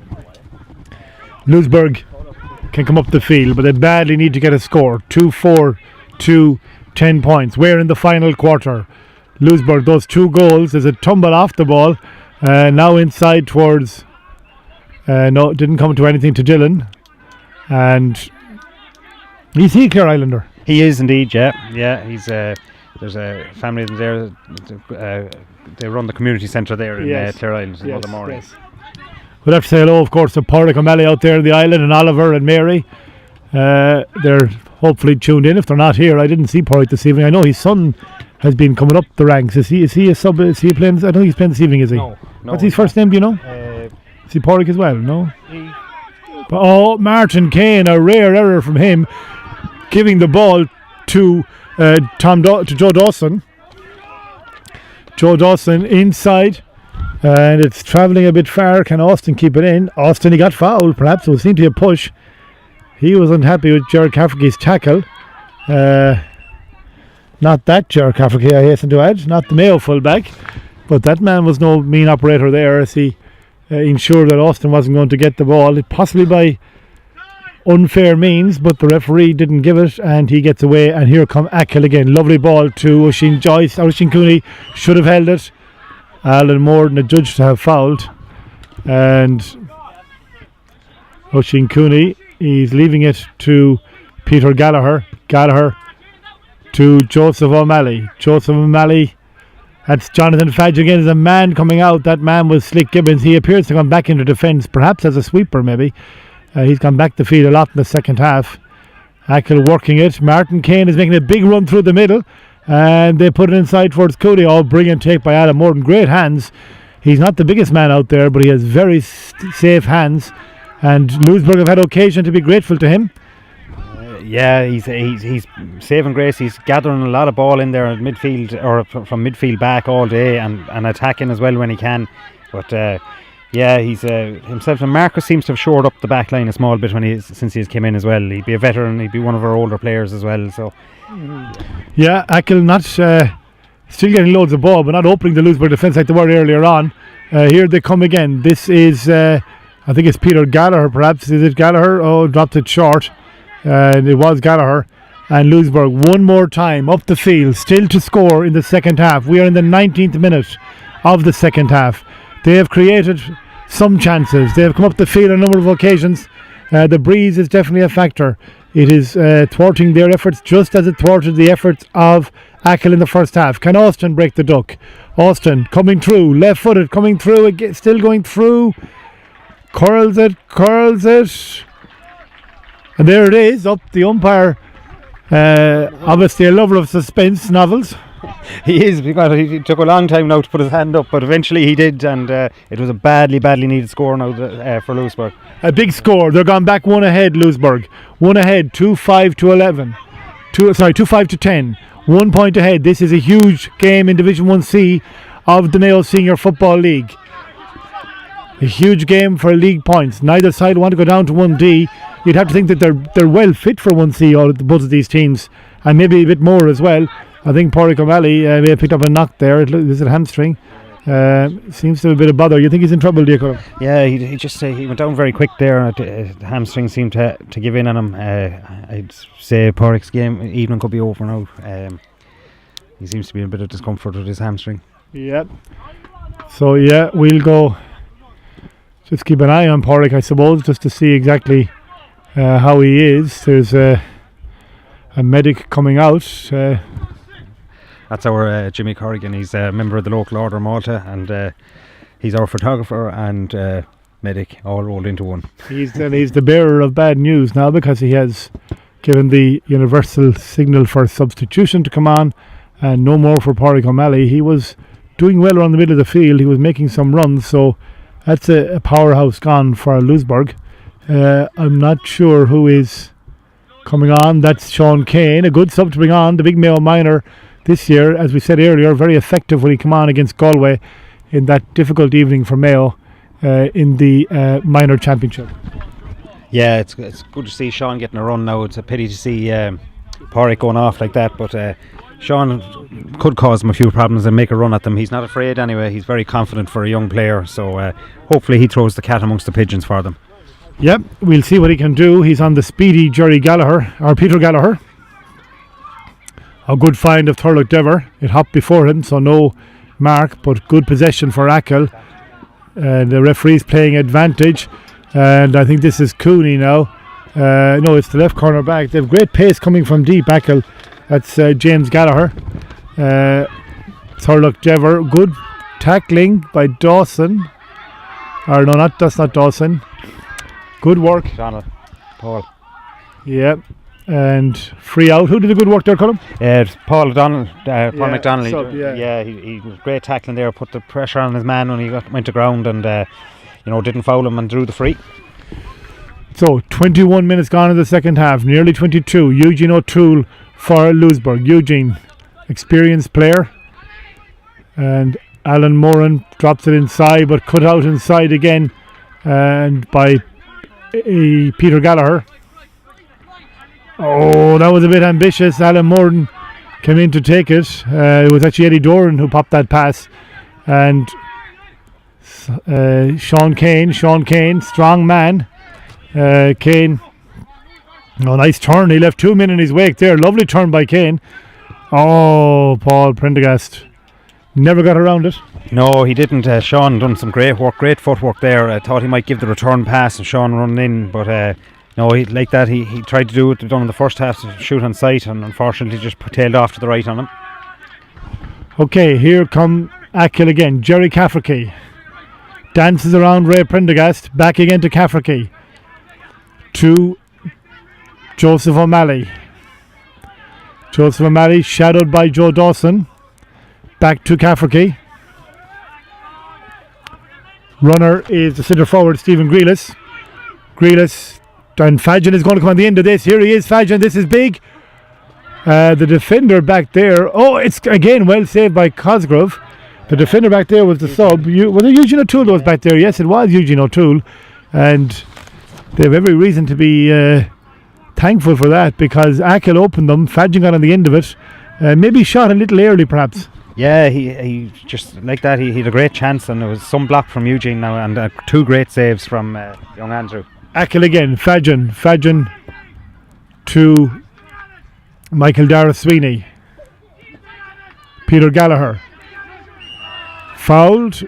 Louisburgh can come up the field, but they badly need to get a score. 2-4 to 10 points. We're in the final quarter. Louisburgh, those two goals, there's a tumble off the ball. Now inside towards... no, it didn't come to anything to Dylan. And is he a Clare Islander? He is indeed, yeah. Yeah, he's there's a family there. They run the community centre there in Clare Island in Mother Morning. Yes. We'll have to say hello, of course, to Pádraig O'Malley out there in the island, and Oliver and Mary. They're hopefully tuned in. If they're not here, I didn't see Pádraig this evening. I know his son has been coming up the ranks. Is he a sub? Is he playing? I don't think he's playing this evening, is he? No. What's his first name? Do you know? Is he Pádraig as well? No. Martin Kane, a rare error from him, giving the ball to Joe Dawson. Joe Dawson inside, and it's travelling a bit far. Can Austin keep it in? Austin, he got fouled. Perhaps it seemed to be a push. He was unhappy with Gerard Cafferty's tackle. Not that Gerard Cafferty, I hasten to add, not the Mayo fullback, but that man was no mean operator there as he ensured that Austin wasn't going to get the ball, possibly by unfair means, but the referee didn't give it, and he gets away. And here come Achill again. Lovely ball to Oisin Joyce. Oisin Cooney should have held it. Alan Morden adjudged to have fouled, and Oisin Cooney. He's leaving it to Peter Gallagher. Gallagher to Joseph O'Malley. Joseph O'Malley. That's Jonathan Fadge again. There's a man coming out. That man was Slick Gibbons. He appears to come back into defence, perhaps as a sweeper maybe. He's gone back the field a lot in the second half. Achill working it. Martin Kane is making a big run through the middle. And they put it inside towards Cooney. Oh, brilliant take by Adam Morton. Great hands. He's not the biggest man out there, but he has very safe hands. And Louisburgh have had occasion to be grateful to him. Yeah, he's saving grace. He's gathering a lot of ball in there at midfield, or from midfield back all day, and attacking as well when he can. But yeah, he's himself, and Marcus seems to have shored up the back line a small bit since he's came in as well. He'd be a veteran. He'd be one of our older players as well. So yeah, Achill not still getting loads of ball, but not opening the Louisburgh defence like they were earlier on. Here they come again. This is I think it's Peter Gallagher, perhaps. Is it Gallagher? Oh, dropped it short. It was Gallagher. And Louisburgh one more time up the field, still to score in the second half. We are in the 19th minute of the second half. They have created some chances. They have come up the field on a number of occasions. The breeze is definitely a factor. It is thwarting their efforts just as it thwarted the efforts of Achill in the first half. Can Austin break the duck? Austin coming through, left footed, coming through, again, still going through. Curls it. And there it is, up the umpire. Obviously a lover of suspense novels. he is, because he took a long time now to put his hand up, but eventually he did, and it was a badly needed score now for Louisburgh. A big score. They're gone back one ahead, Louisburgh. One ahead, 2-5 to 11. 2-5 to 10. 1 point ahead. This is a huge game in Division 1C of the Mayo Senior Football League. A huge game for league points. Neither side want to go down to 1D. You'd have to think that they're well fit for 1C, all both of these teams, and maybe a bit more as well. I think Pádraig O'Malley may have picked up a knock there. Is it a hamstring? Seems to have a bit of bother. You think he's in trouble, do you? Yeah, he just he went down very quick there. The hamstring seemed to give in on him. I'd say Pádraig's evening could be over now. He seems to be in a bit of discomfort with his hamstring. Yeah. So yeah, we'll go. Just keep an eye on Pádraig, I suppose, just to see exactly how he is. There's a medic coming out. That's our Jimmy Corrigan. He's a member of the local Order Malta, and he's our photographer and medic, all rolled into one. He's the bearer of bad news now, because he has given the universal signal for substitution to come on, and no more for Pádraig O'Malley. He was doing well around the middle of the field. He was making some runs, so that's a powerhouse gone for Louisburgh. I'm not sure who is coming on. That's Sean Kane, a good sub to bring on, the big Mayo minor this year, as we said earlier, very effective when he came on against Galway in that difficult evening for Mayo in the minor championship. Yeah, it's good to see Sean getting a run now. It's a pity to see Pádraig going off like that, but Sean could cause him a few problems and make a run at them. He's not afraid anyway. He's very confident for a young player, so hopefully he throws the cat amongst the pigeons for them. Yep, we'll see what he can do. He's on the speedy Peter Gallagher. A good find of Thurlock Dever. It hopped before him, so no mark, but good possession for Achill. The referee's playing advantage, and I think this is Cooney now. No, it's the left corner back. They have great pace coming from deep, Achill. That's James Gallagher. Thurlock Dever. Good tackling by Dawson. Or no, that's not Dawson. Good work. Paul. Yeah. And free out. Who did the good work there, Colin? Paul McDonnell. McDonnell. Yeah. He was great tackling there. Put the pressure on his man when he went to ground, and didn't foul him and drew the free. So 21 minutes gone in the second half. Nearly 22. Eugene O'Toole for Louisburgh. Eugene, experienced player. And Alan Moran drops it inside, but cut out inside again, and by Peter Gallagher. Oh, that was a bit ambitious. Alan Moran came in to take it. It was actually Eddie Doran who popped that pass. And Sean Kane, strong man. Kane, nice turn. He left 2 men in his wake there. Lovely turn by Kane. Oh, Paul Prendergast never got around it. No, he didn't. Sean done some great work, great footwork there. I thought he might give the return pass and Sean run in, but no, he tried to do what he done in the first half, to shoot on sight, and unfortunately just tailed off to the right on him. Okay, here come Achill again. Jerry Cafferkey dances around Ray Prendergast, back again to Cafferkey, to Joseph O'Malley. Joseph O'Malley shadowed by Joe Dawson, back to Cafferkey. Runner is the centre forward, Stephen Grealis. Grealis, and Fadgen is going to come on the end of this. Here he is, Fadgen. This is big. The defender back there. Oh, it's again well saved by Cosgrove. The defender back there was the sub. Was it Eugene O'Toole that was back there? Yes, it was Eugene O'Toole. And they have every reason to be thankful for that, because Achill opened them. Fadgen got on the end of it. Maybe shot a little early, perhaps. Yeah, he just like that. He had a great chance, and there was some block from Eugene now, and 2 great saves from young Andrew. Achill again, Fadgen to Michael Dara Sweeney. Peter Gallagher. Fouled.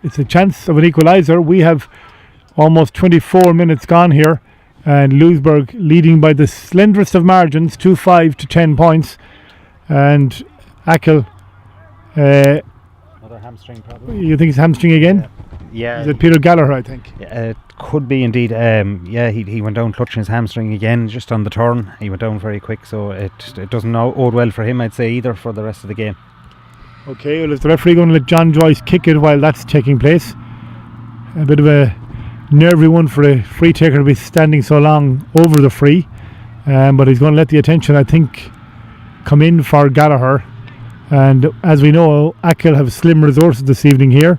It's a chance of an equaliser. We have almost 24 minutes gone here, and Louisburgh leading by the slenderest of margins, 2-5 to 10 points. And Achill, Another hamstring problem. you think it's hamstring again? Yeah. Is it Peter Gallagher, I think? It could be indeed. He went down clutching his hamstring again just on the turn. He went down very quick, so it doesn't ode well for him, I'd say, either, for the rest of the game. Okay, well, is the referee going to let John Joyce kick it while that's taking place? A bit of a nervy one for a free taker to be standing so long over the free, but he's going to let the attention, I think, come in for Gallagher. And as we know, Achill have slim resources this evening here,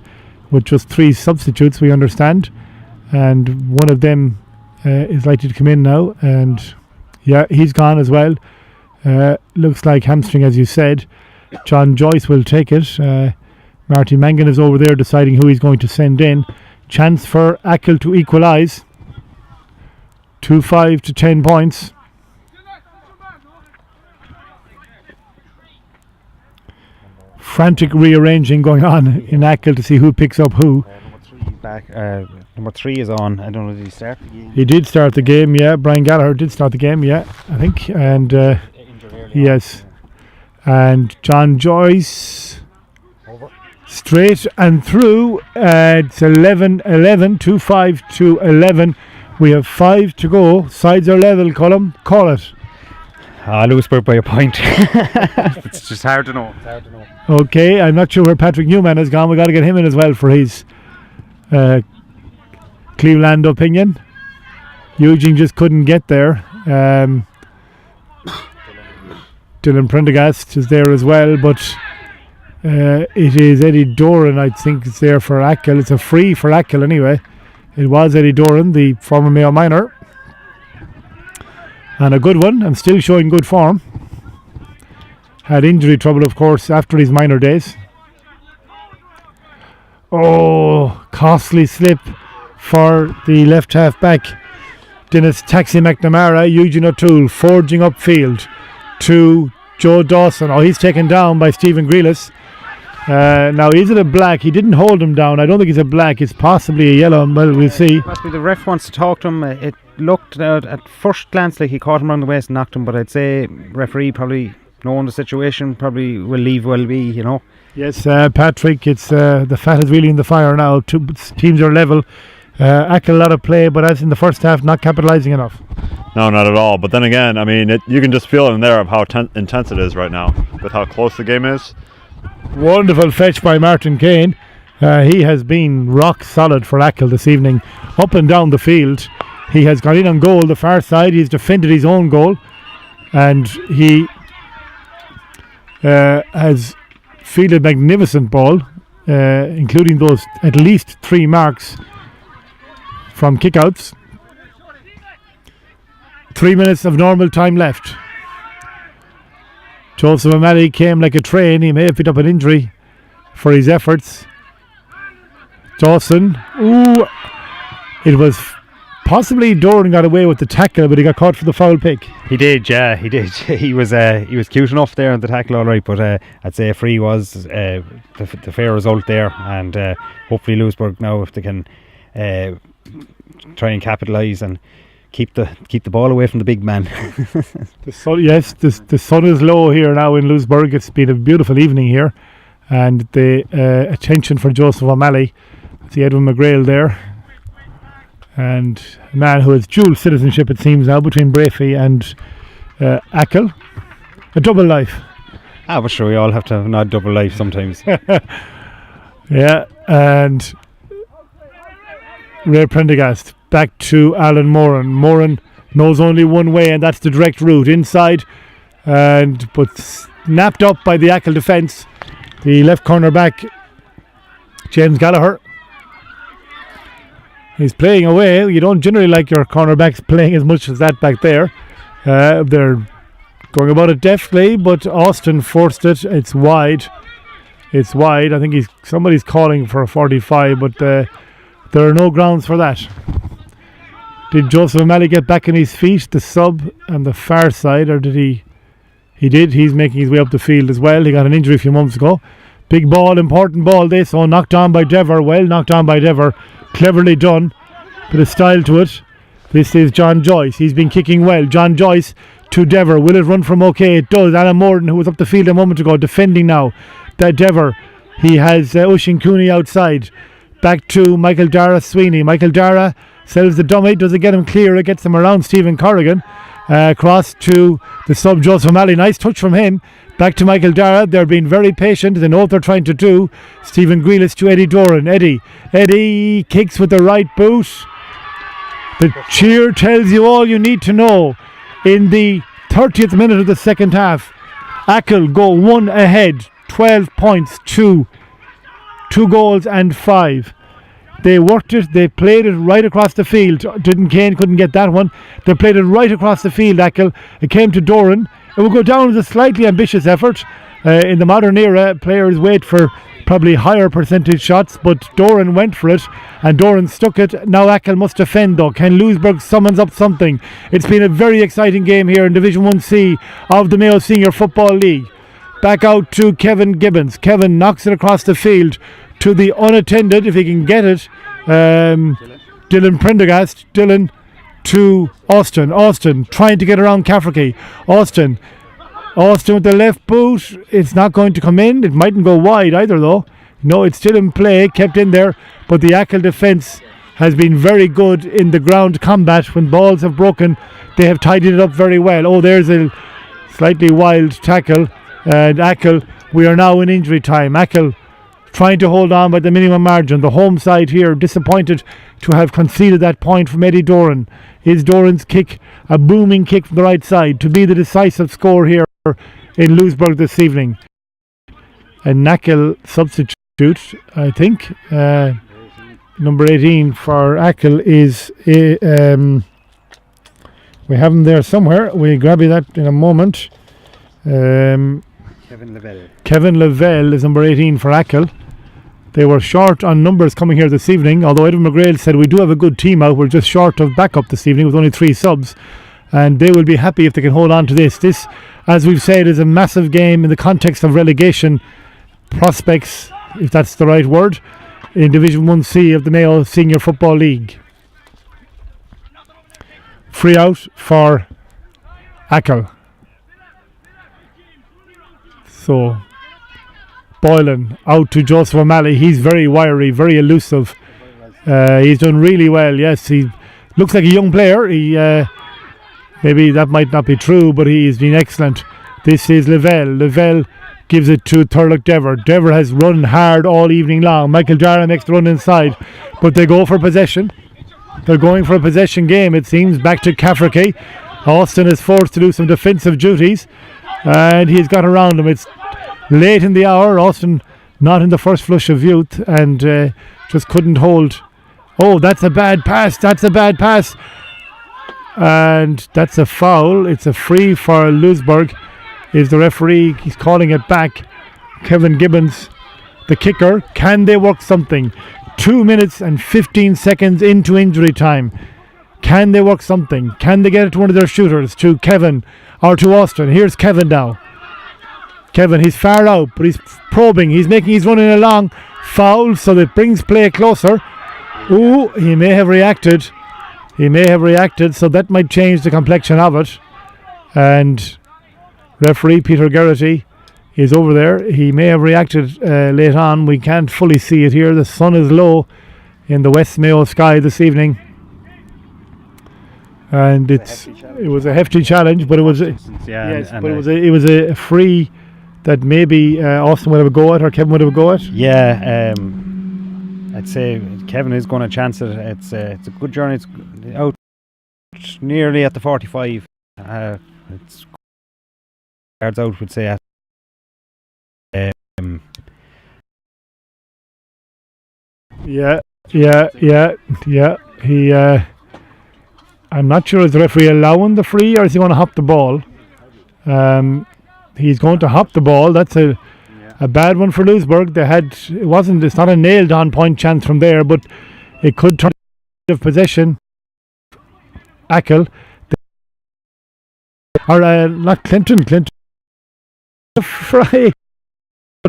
with just 3 substitutes, we understand, and one of them is likely to come in now, and yeah, he's gone as well. Looks like hamstring, as you said. John Joyce will take it. Marty Mangan is over there deciding who he's going to send in. Chance for Achill to equalise. 2-5 to 10 points. Frantic rearranging going on in Achill to see who picks up who. Number 3 is on. I don't know, did he start the game? He did start the game, yeah. Brian Gallagher did start the game, yeah, I think. And yes. And John Joyce straight and through. It's 11-11, 2-5 to 11. We have 5 to go. Sides are level, Colm. Call it. Louisburgh by a point. It's just hard to know. Okay, I'm not sure where Patrick Newman has gone. We got to get him in as well for his Cleveland opinion. Eugene just couldn't get there. Dylan Prendergast is there as well, but it is Eddie Doran, I think, is there for Achill. It's a free for Achill anyway. It was Eddie Doran, the former Mayo minor, and a good one, and still showing good form. Had injury trouble, of course, after his minor days. Oh, costly slip for the left half back, Dennis Taxi McNamara. Eugene O'Toole forging upfield to Joe Dawson. Oh, he's taken down by Stephen Grealis. Now, is it a black? He didn't hold him down. I don't think it's a black. It's possibly a yellow. Well, we'll see. Possibly the ref wants to talk to him. It looked at first glance like he caught him around the waist and knocked him, but I'd say referee, probably knowing the situation, probably will leave well be, you know. Yes, Patrick, it's the fat is really in the fire now. 2 teams are level. Achill a lot of play, but as in the first half, not capitalising enough. No, not at all. But then again, I mean, you can just feel in there of how intense it is right now with how close the game is. Wonderful fetch by Martin Kane. He has been rock solid for Achill this evening. Up and down the field. He has got in on goal, the far side. He's defended his own goal. And he has fielded magnificent ball, including those at least 3 marks from kickouts. 3 minutes of normal time left. Joseph O'Malley came like a train. He may have picked up an injury for his efforts. Dawson. Ooh, it was possibly Doran got away with the tackle, but he got caught for the foul pick. He did, yeah, he did. He was cute enough there on the tackle, all right. But I'd say a free was the fair result there, and hopefully Louisburgh now, if they can try and capitalise and keep the ball away from the big man. The sun is low here now in Louisburgh. It's been a beautiful evening here, and the attention for Joseph O'Malley. See Edwin McGrail there, and a man who has dual citizenship, it seems now, between Brafey and Achill. A double life. But sure, we all have to have an odd double life sometimes. Yeah, and Ray Prendergast back to Alan Moran. Moran knows only one way, and that's the direct route inside, but snapped up by the Achill defence. The left corner back, James Gallagher. He's playing away. You don't generally like your cornerbacks playing as much as that back there. They're going about it deftly, but Austin forced it. It's wide. I think somebody's calling for a 45, but there are no grounds for that. Did Joseph O'Malley get back on his feet, the sub on the far side, or did he? He did. He's making his way up the field as well. He got an injury a few months ago. Big ball, important ball this. Knocked on by Dever. Well knocked on by Dever. Cleverly done. Bit of style to it. This is John Joyce. He's been kicking well. John Joyce to Dever. Will it run from okay? It does. Alan Morden, who was up the field a moment ago, defending now. That Dever. He has Oisín Cooney outside. Back to Michael Dara Sweeney. Michael Dara sells the dummy. Does it get him clear? It gets him around Stephen Corrigan. Across to the sub Joseph O'Malley. Nice touch from him. Back to Michael Dara. They're being very patient. They know what they're trying to do. Stephen Grealis to Eddie Doran. Eddie kicks with the right boot. The cheer tells you all you need to know. In the 30th minute of the second half, Achill go one ahead. 12 points to 2 goals and 5. They worked it, they played it right across the field. Kane couldn't get that one. They played it right across the field, Achill. It came to Doran. It will go down as a slightly ambitious effort. In the modern era, players wait for probably higher percentage shots, but Doran went for it, and Doran stuck it. Now Achill must defend though. Can Louisburgh summons up something? It's been a very exciting game here in Division 1C of the Mayo Senior Football League. Back out to Kevin Gibbons. Kevin knocks it across the field to the unattended, if he can get it, Dylan Prendergast. Dylan to Austin. Austin trying to get around Cafferty. Austin with the left boot. It's not going to come in. It mightn't go wide either though. No, it's still in play, kept in there, but the Achill defence has been very good in the ground combat. When balls have broken, they have tidied it up very well. There's a slightly wild tackle, and Achill, we are now in injury time. Achill trying to hold on by the minimum margin. The home side here disappointed to have conceded that point from Eddie Doran. Is Doran's kick a booming kick from the right side to be the decisive score here in Louisburgh this evening? A Achill substitute, I think. Number 18 for Achill is we have him there somewhere. We'll grab you that in a moment. Kevin Lavelle is number 18 for Achill. They were short on numbers coming here this evening, although Edwin McGrail said we do have a good team out. We're just short of backup this evening with only 3 subs, and they will be happy if they can hold on to this. This, as we've said, is a massive game in the context of relegation prospects, if that's the right word, in Division 1C of the Mayo Senior Football League. Free out for Achill. So Boylan out to Joseph O'Malley. He's very wiry, very elusive. He's done really well. Yes, he looks like a young player. He maybe that might not be true, but he's been excellent. This is Lavelle. Lavelle gives it to Thurlock Dever. Dever has run hard all evening long. Michael Dara makes the run inside, but they go for possession. They're going for a possession game, it seems. Back to Cafferty. Austin is forced to do some defensive duties, and he's got around him. It's late in the hour. Austin not in the first flush of youth, and just couldn't hold. That's a bad pass. And that's a foul. It's a free for Louisburgh. Is the referee? He's calling it back. Kevin Gibbons, the kicker. Can they work something? 2 minutes and 15 seconds into injury time. Can they work something? Can they get it to one of their shooters, to Kevin or to Austin? Here's Kevin now. Kevin, he's far out, but he's probing. He's running along. Foul, so that brings play closer. Ooh, he may have reacted. So that might change the complexion of it. And referee Peter Geraghty is over there. He may have reacted late on. We can't fully see it here. The sun is low in the West Mayo sky this evening. And it was a hefty challenge, but it was it was a free that maybe Austin would have a go at or Kevin would have a go at. Yeah, I'd say Kevin is going to chance it. It's a good journey. It's out nearly at the 45. It's yards out, would say. Yeah. He. I'm not sure is the referee allowing the free or is he going to hop the ball. He's going to hop the ball. That's a bad one for Louisburgh. It's not a nailed on point chance from there, but it could turn of possession. Achill. Or not Clinton. Fry.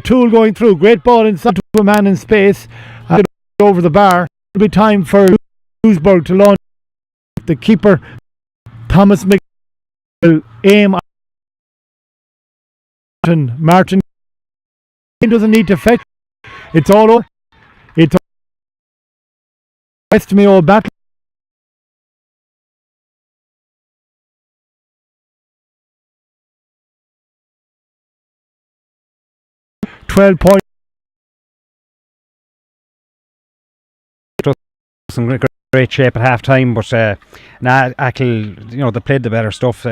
Tool going through. Great ball inside to a man in space. Over the bar. It'll be time for Louisburgh to launch. The keeper, Thomas will aim. Martin doesn't need to fetch. It's all over. It's West Mayo battle. 12 points. Some great shape at half time, but Achill, they played the better stuff.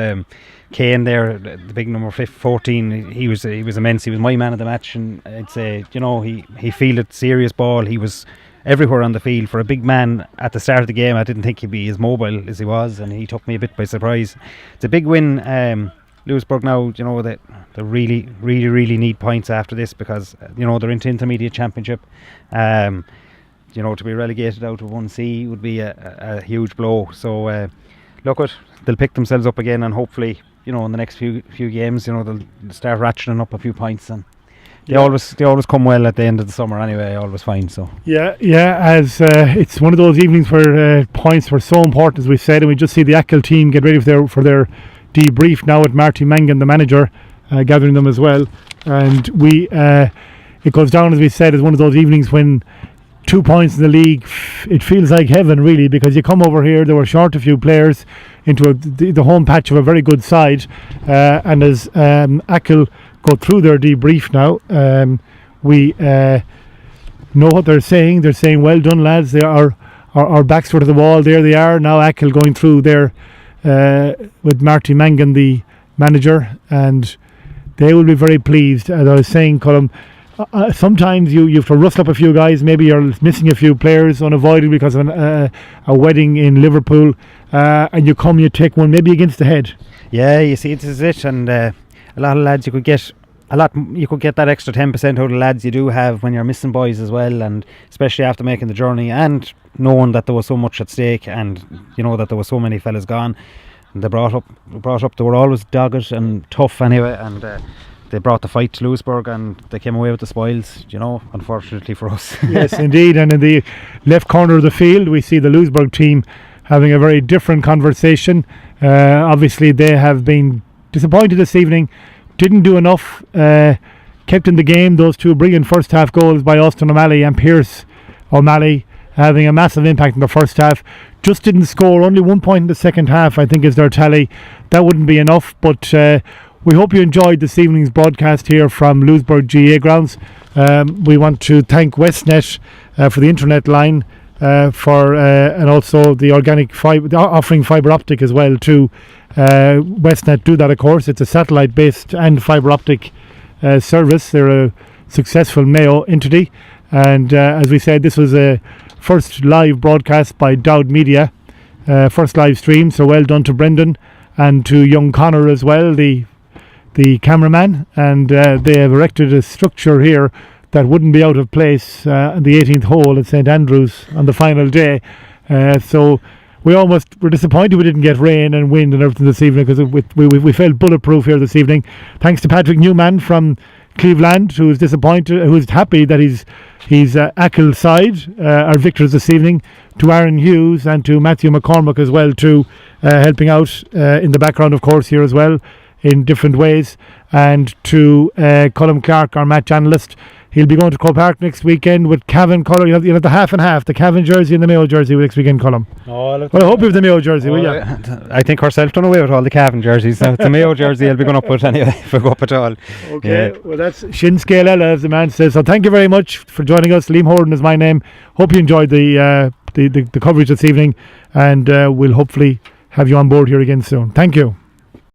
Kane there, the big number 14, he was immense. He was my man of the match, and I'd say he fielded serious ball. He was everywhere on the field. For a big man at the start of the game, I didn't think he'd be as mobile as he was, and he took me a bit by surprise. It's a big win. Louisburgh now, they really need points after this because they're into intermediate championship. To be relegated out of 1C would be a huge blow. So they'll pick themselves up again, and hopefully in the next few games they'll start ratcheting up a few points, and they always come well at the end of the summer anyway. Always fine. So as it's one of those evenings where points were so important, as we said, and we just see the Achill team get ready for their debrief now with Marty Mangan, the manager, gathering them as well. And it goes down, as we said, as one of those evenings when 2 points in the league, it feels like heaven really, because you come over here, they were short a few players into the home patch of a very good side, and as Achill go through their debrief now, we know what they're saying. They're saying, well done lads, they are our backs were to the wall. There they are now. Achill going through there with Marty Mangan, the manager, and they will be very pleased. As I was saying, Colm, sometimes you have to rustle up a few guys. Maybe you're missing a few players unavoidably because of a wedding in Liverpool, and you take one maybe against the head. Yeah, you see, this is it. And a lot of lads, you could get that extra 10% out of the lads you do have when you're missing boys as well, and especially after making the journey and knowing that there was so much at stake, and that there were so many fellas gone. And they brought up. They were always dogged and tough anyway, and they brought the fight to Louisburgh, and they came away with the spoils, unfortunately for us. Yes, indeed. And in the left corner of the field, we see the Louisburgh team having a very different conversation. Obviously, they have been disappointed this evening, didn't do enough, kept in the game. Those two brilliant first half goals by Austin O'Malley and Pierce O'Malley having a massive impact in the first half. Just didn't score, only 1 point in the second half, I think, is their tally. That wouldn't be enough, but we hope you enjoyed this evening's broadcast here from Louisburgh GA grounds. We want to thank Westnet for the internet line, and also the organic fibre, offering fibre optic as well too. Westnet do that, of course. It's a satellite based and fibre optic service. They're a successful Mayo entity, and as we said, this was a first live broadcast by Dowd Media, first live stream, so well done to Brendan and to young Connor as well, the cameraman, and they have erected a structure here that wouldn't be out of place on the 18th hole at St Andrews on the final day. So we almost were disappointed we didn't get rain and wind and everything this evening, because we felt bulletproof here this evening. Thanks to Patrick Newman from Cleveland, who is disappointed, who is happy that he's Achill side our victors this evening. To Aaron Hughes and to Matthew McCormick as well, too, helping out in the background, of course, here as well in different ways. And to Colm Clark, our match analyst. He'll be going to Croke Park next weekend with Cavan colour. You'll have the half and half, the Cavan jersey and the Mayo jersey next weekend, Colm. Well, I hope you have the Mayo jersey, will you? I think herself done away with all the Cavan jerseys. Now, the Mayo jersey I'll be going up with anyway, if I go up at all. Okay, well, that's Shin Scale Ella, as the man says. So thank you very much for joining us. Liam Horton is my name. Hope you enjoyed the coverage this evening, and we'll hopefully have you on board here again soon. Thank you.